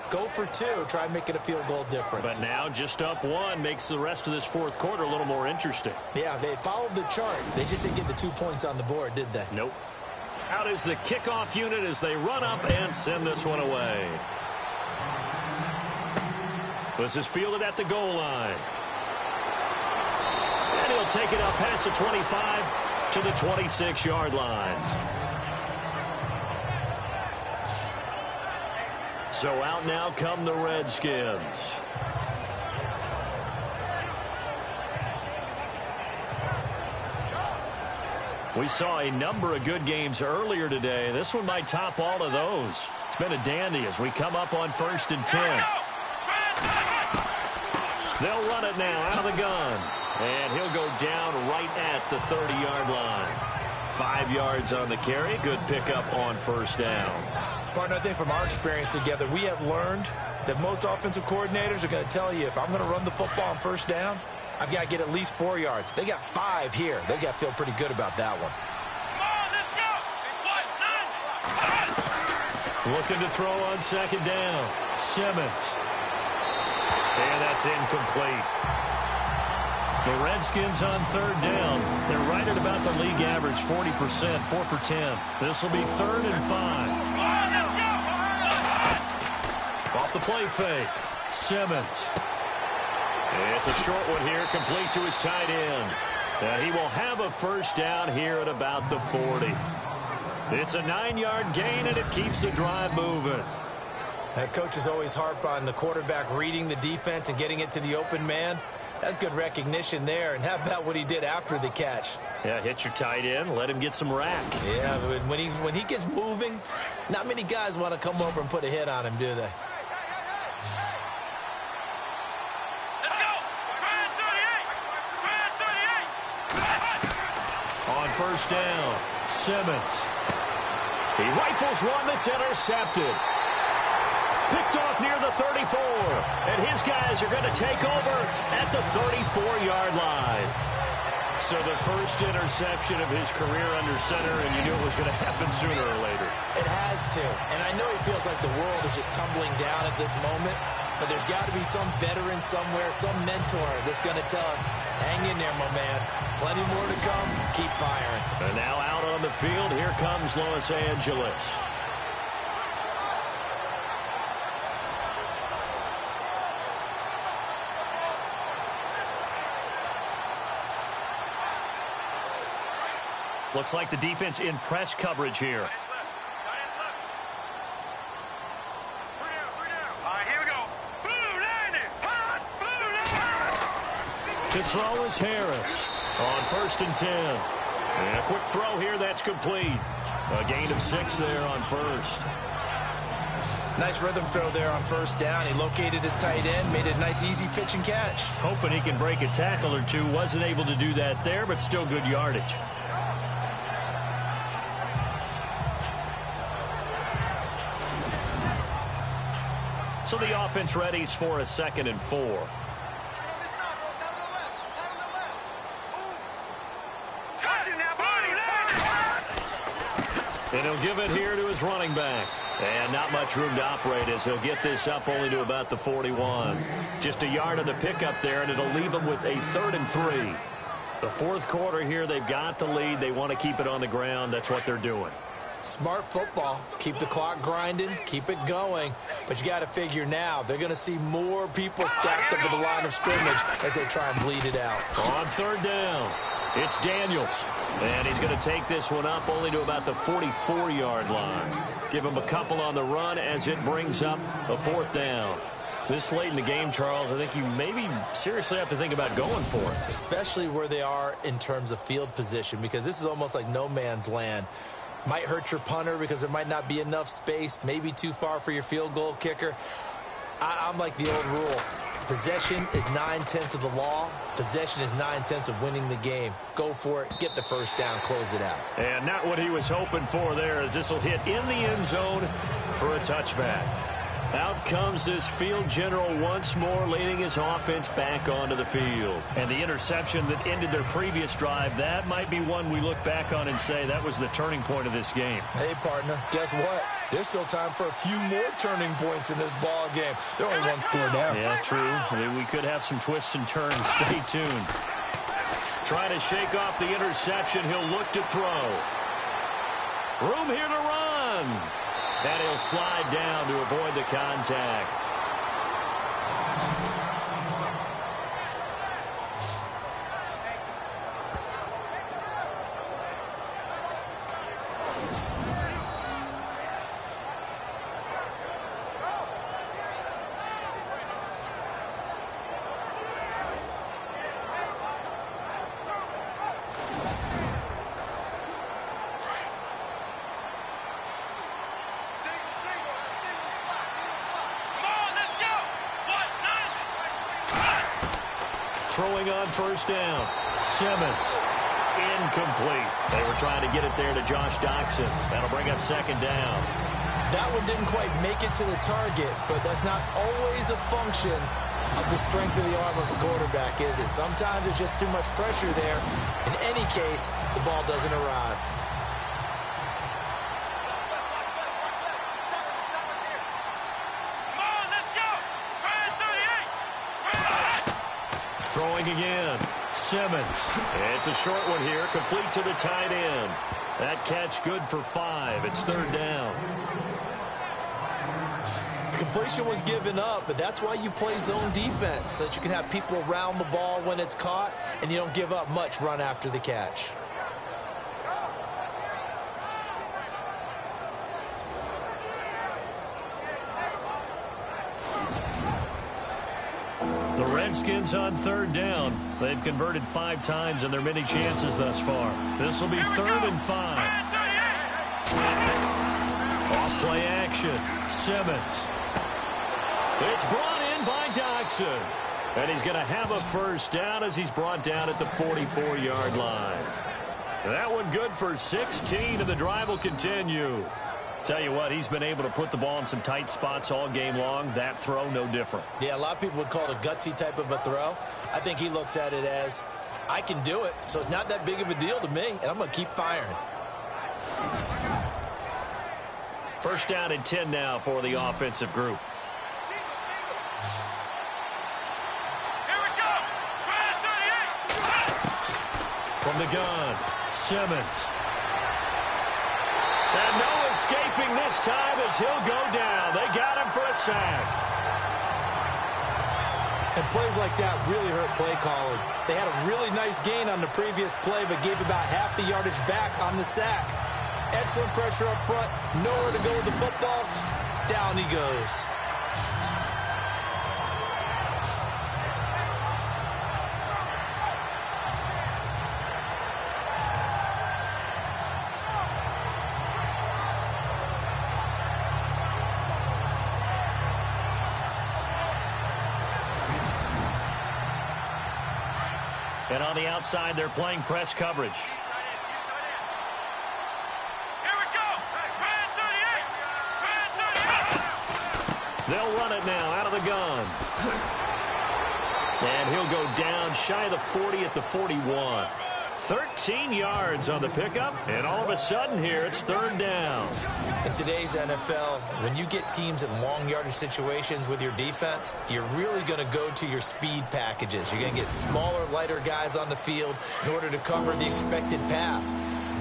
Go for two. Try and make it a field goal difference. But now just up one makes the rest of this fourth quarter a little more interesting. Yeah, they followed the chart. They just didn't get the 2 points on the board, did they? Nope. Out is the kickoff unit as they run up and send this one away. This is fielded at the goal line. And he'll take it up past the 25 to the 26-yard line. So out now come the Redskins. We saw a number of good games earlier today. This one might top all of those. It's been a dandy as we come up on 1st and 10. They'll run it now out of the gun. And he'll go down right at the 30-yard line. 5 yards on the carry. Good pickup on first down. Partner, I think from our experience together, we have learned that most offensive coordinators are going to tell you if I'm going to run the football on first down, I've got to get at least 4 yards. They got 5 here. They've got to feel pretty good about that one. Looking to throw on second down. Simmons. And that's incomplete. The Redskins on third down. They're right at about the league average, 40%, 4 for 10. This will be 3rd and 5. Off the play fake. Simmons. It's a short one here, complete to his tight end. He will have a first down here at about the 40. It's a 9-yard gain, and it keeps the drive moving. That coach is always harp on the quarterback reading the defense and getting it to the open man. That's good recognition there. And how about what he did after the catch? Yeah, hit your tight end, let him get some rack. Yeah, but when he gets moving, not many guys want to come over and put a hit on him, do they? On first down, Simmons. He rifles one that's intercepted. Picked off near the 34. And his guys are going to take over at the 34-yard line. So the first interception of his career under center, and you knew it was going to happen sooner or later. It has to. And I know he feels like the world is just tumbling down at this moment. But there's got to be some veteran somewhere, some mentor that's going to tell him, hang in there, my man. Plenty more to come. Keep firing. And now out on the field, here comes Los Angeles. Looks like the defense in press coverage here. To throw is Harris on 1st and 10. And a quick throw here, that's complete. A gain of 6 there on first. Nice rhythm throw there on first down. He located his tight end, made it a nice easy pitch and catch. Hoping he can break a tackle or two. Wasn't able to do that there, but still good yardage. So the offense readies for a 2nd and 4. And he'll give it here to his running back. And not much room to operate as he'll get this up only to about the 41. Just a yard of the pickup there, and it'll leave him with a 3rd and 3. The 4th quarter here, they've got the lead. They want to keep it on the ground. That's what they're doing. Smart football. Keep the clock grinding. Keep it going. But you got to figure now, they're going to see more people stacked up at the line of scrimmage as they try and bleed it out. On 3rd down, it's Daniels. And he's going to take this one up only to about the 44-yard line. Give him a couple on the run as it brings up a 4th down. This late in the game, Charles, I think you maybe seriously have to think about going for it. Especially where they are in terms of field position, because this is almost like no man's land. Might hurt your punter because there might not be enough space, maybe too far for your field goal kicker. I'm like the old rule. Possession is 9/10 of the law. Possession is 9/10 of winning the game. Go for it. Get the 1st down. Close it out. And not what he was hoping for there, as this will hit in the end zone for a touchback. Out comes this field general once more, leading his offense back onto the field. And the interception that ended their previous drive, that might be one we look back on and say that was the turning point of this game. Hey, partner, guess what? There's still time for a few more turning points in this ball game. They're only 1 score down. Yeah, true. We could have some twists and turns. Stay tuned. Trying to shake off the interception. He'll look to throw. Room here to run. And he'll slide down to avoid the contact. Throwing on 1st down. Simmons. Incomplete. They were trying to get it there to Josh Doxson. That'll bring up 2nd down. That one didn't quite make it to the target, but that's not always a function of the strength of the arm of the quarterback, is it? Sometimes there's just too much pressure there. In any case, the ball doesn't arrive. Throwing again. Simmons. It's a short one here, complete to the tight end. That catch good for 5. It's 3rd down. Completion was given up, but that's why you play zone defense, so that you can have people around the ball when it's caught, and you don't give up much run after the catch. The Redskins on 3rd down. They've converted 5 times in their many chances thus far. This will be 3rd and 5. Off play action. Simmons. It's brought in by Doxson. And he's going to have a 1st down as he's brought down at the 44-yard line. That one good for 16, and the drive will continue. Tell you what, he's been able to put the ball in some tight spots all game long. That throw, no different. Yeah, a lot of people would call it a gutsy type of a throw. I think he looks at it as, I can do it, so it's not that big of a deal to me, and I'm going to keep firing. 1st down and 10 now for the offensive group. Here we go. From the gun, Simmons. And no escaping this time as he'll go down. They got him for a sack. And plays like that really hurt play calling. They had a really nice gain on the previous play, but gave about half the yardage back on the sack. Excellent pressure up front. Nowhere to go with the football. Down he goes. And on the outside, they're playing press coverage. Here we go. They'll run it now out of the gun. And he'll go down shy of the 40 at the 41. 13 yards on the pickup, and all of a sudden here, it's third down. In today's NFL, when you get teams in long yardage situations with your defense, you're really going to go to your speed packages. You're going to get smaller, lighter guys on the field in order to cover the expected pass.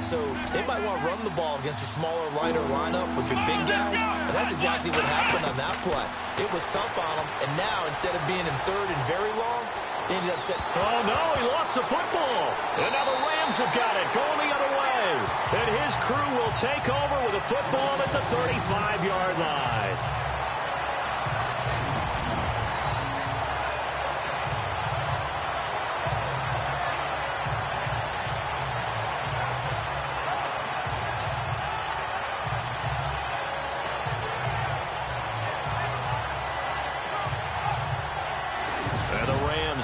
So they might want to run the ball against a smaller, lighter lineup with your big guys, and that's exactly what happened on that play. It was tough on them, and now instead of being in third and very long, they ended up setting. Oh, no, he lost the football. And now the Rams have got it, going the other way. And his crew will take over with a football at the 35-yard line.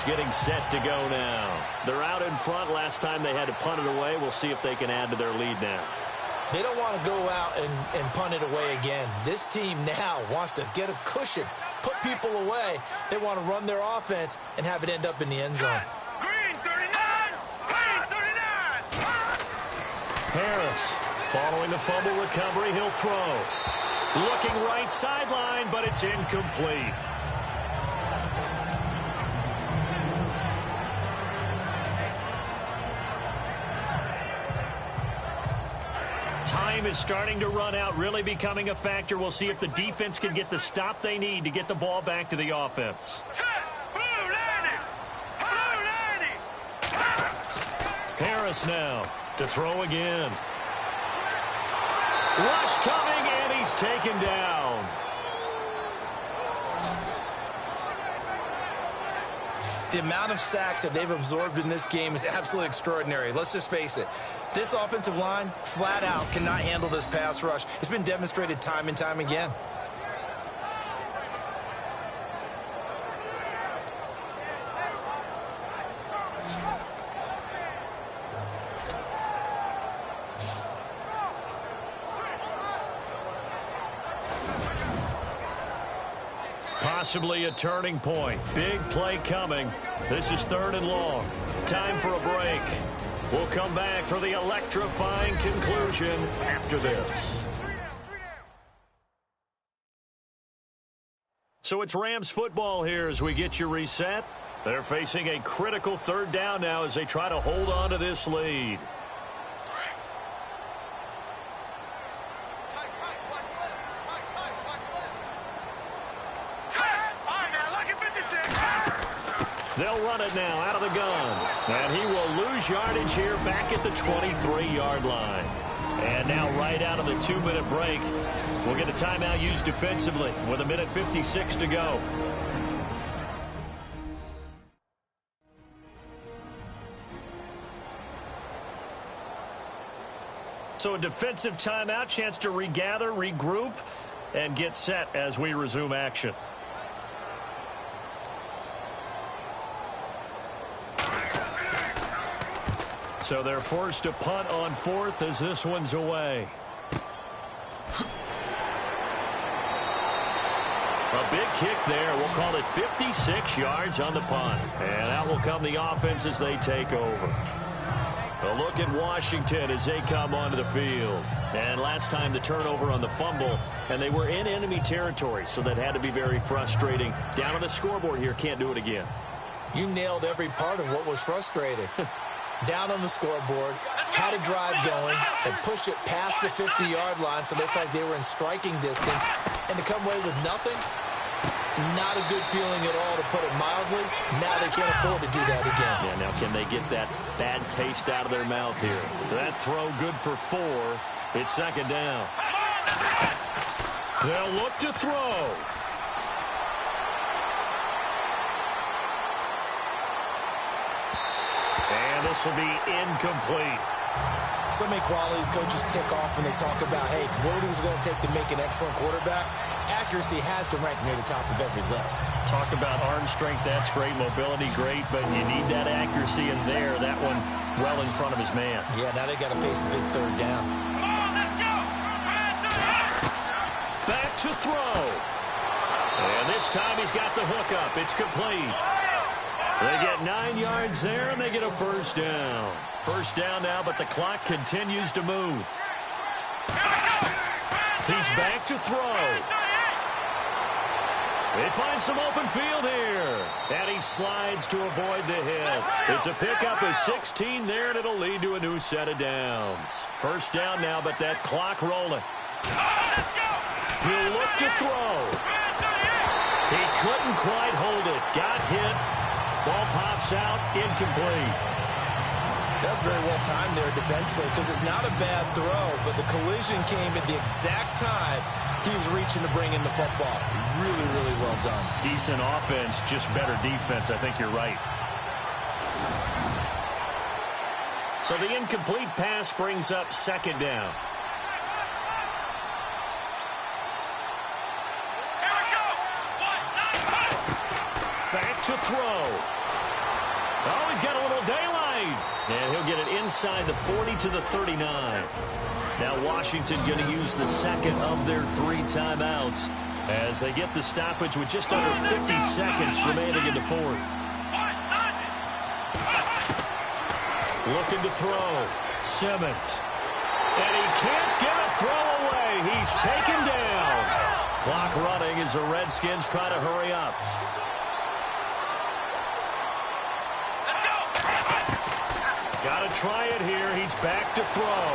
Getting set to go now. They're out in front. Last time they had to punt it away. We'll see if they can add to their lead now. They don't want to go out and punt it away again. This team now wants to get a cushion, put people away. They want to run their offense and have it end up in the end zone. Green 39! Green 39! Harris following the fumble recovery. He'll throw. Looking right sideline, but it's incomplete. Time is starting to run out, really becoming a factor. We'll see if the defense can get the stop they need to get the ball back to the offense. Harris now to throw again. Rush coming, and he's taken down. The amount of sacks that they've absorbed in this game is absolutely extraordinary. Let's just face it. This offensive line, flat out, cannot handle this pass rush. It's been demonstrated time and time again. Possibly a turning point. Big play coming. This is third and long. Time for a break. We'll come back for the electrifying conclusion after this. So it's Rams football here as we get you reset. They're facing a critical third down now as they try to hold on to this lead. They'll run it now out of the gun. And he will lose yardage here back at the 23-yard line. And now right out of the 2-minute break, we'll get a timeout used defensively with 1:56 to go. So a defensive timeout, chance to regather, regroup, and get set as we resume action. So they're forced to punt on fourth as this one's away. A big kick there. We'll call it 56 yards on the punt. And that will come the offense as they take over. A look at Washington as they come onto the field. And last time the turnover on the fumble, and they were in enemy territory, so that had to be very frustrating. Down on the scoreboard here, can't do it again. You nailed every part of what was frustrating. Down on the scoreboard, had a drive going, had pushed it past the 50-yard line, so they felt like they were in striking distance. And to come away with nothing, not a good feeling at all, to put it mildly. Now they can't afford to do that again. Yeah, now can they get that bad taste out of their mouth here? That throw good for 4. It's second down. They'll look to throw. And this will be incomplete. So many qualities coaches tick off when they talk about, hey, what is it going to take to make an excellent quarterback? Accuracy has to rank near the top of every list. Talk about arm strength, that's great. Mobility, great. But you need that accuracy in there. That one well in front of his man. Yeah, now they got to face a big third down. Back to throw. And this time he's got the hook up. It's complete. They get 9 yards there, and they get a first down. First down now, but the clock continues to move. He's back to throw. They find some open field here. And he slides to avoid the hit. It's a pickup of 16 there, and it'll lead to a new set of downs. First down now, but that clock rolling. He'll look to throw. He couldn't quite hold it. Got hit. Ball pops out, incomplete. That's very well timed there defensively because it's not a bad throw, but the collision came at the exact time he was reaching to bring in the football. Really, really well done. Decent offense, just better defense. I think you're right. So the incomplete pass brings up second down. Back to throw. Oh, he's got a little daylight. And he'll get it inside the 40 to the 39. Now Washington going to use the second of their 3 timeouts as they get the stoppage with just under 50 seconds remaining in the fourth. Looking to throw. Simmons. And he can't get a throw away. He's taken down. Clock running as the Redskins try to hurry up. Got to try it here. He's back to throw.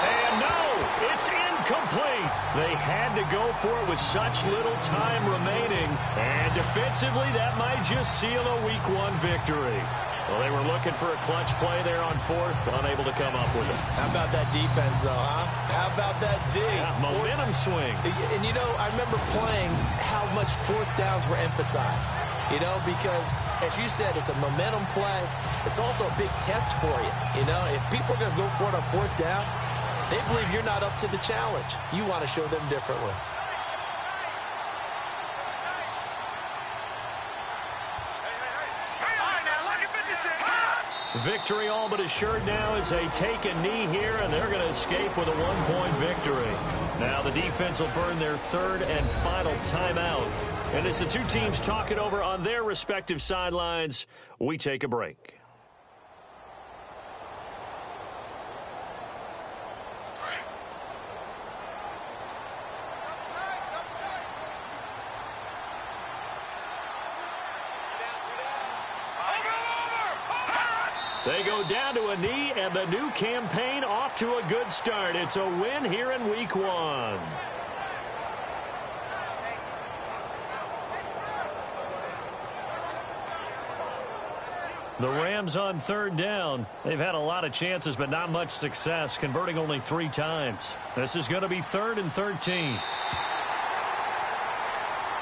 And no, it's incomplete. They had to go for it with such little time remaining. And defensively, that might just seal a Week 1 victory. Well, they were looking for a clutch play there on fourth, unable to come up with it. How about that defense, though, huh? How about that D? Yeah, momentum swing. And, you know, I remember playing how much fourth downs were emphasized. You know, because, as you said, it's a momentum play. It's also a big test for you. You know, if people are going to go for it on fourth down, they believe you're not up to the challenge. You want to show them differently. Victory all but assured now as they take a knee here, and they're going to escape with a 1-point victory. Now the defense will burn their third and final timeout. And as the two teams talk it over on their respective sidelines, we take a break. They go down to a knee, and the new campaign off to a good start. It's a win here in Week 1. The Rams on third down. They've had a lot of chances, but not much success, converting only 3 times. This is going to be 3rd and 13.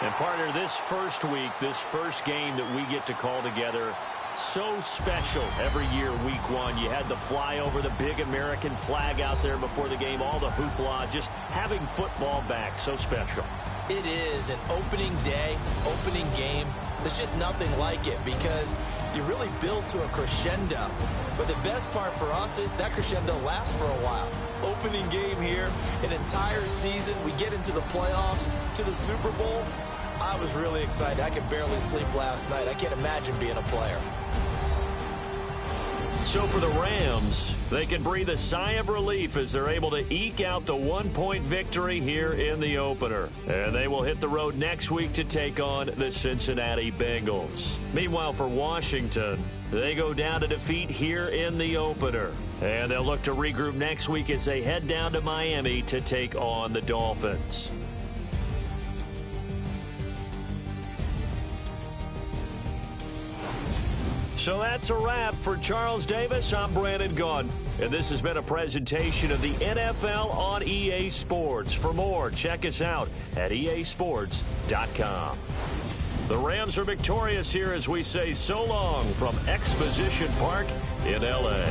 And partner, this first week, this first game that we get to call together, so special every year, Week 1. You had the flyover, the big American flag out there before the game, all the hoopla, just having football back, so special. It is an opening day, opening game. There's just nothing like it because you really build to a crescendo. But the best part for us is that crescendo lasts for a while. Opening game here, an entire season. We get into the playoffs, to the Super Bowl. I was really excited. I could barely sleep last night. I can't imagine being a player. So for the Rams, they can breathe a sigh of relief as they're able to eke out the 1-point victory here in the opener. And they will hit the road next week to take on the Cincinnati Bengals. Meanwhile, for Washington, they go down to defeat here in the opener. And they'll look to regroup next week as they head down to Miami to take on the Dolphins. So that's a wrap. For Charles Davis, I'm Brandon Gaudin. And this has been a presentation of the NFL on EA Sports. For more, check us out at easports.com. The Rams are victorious here as we say so long from Exposition Park in L.A.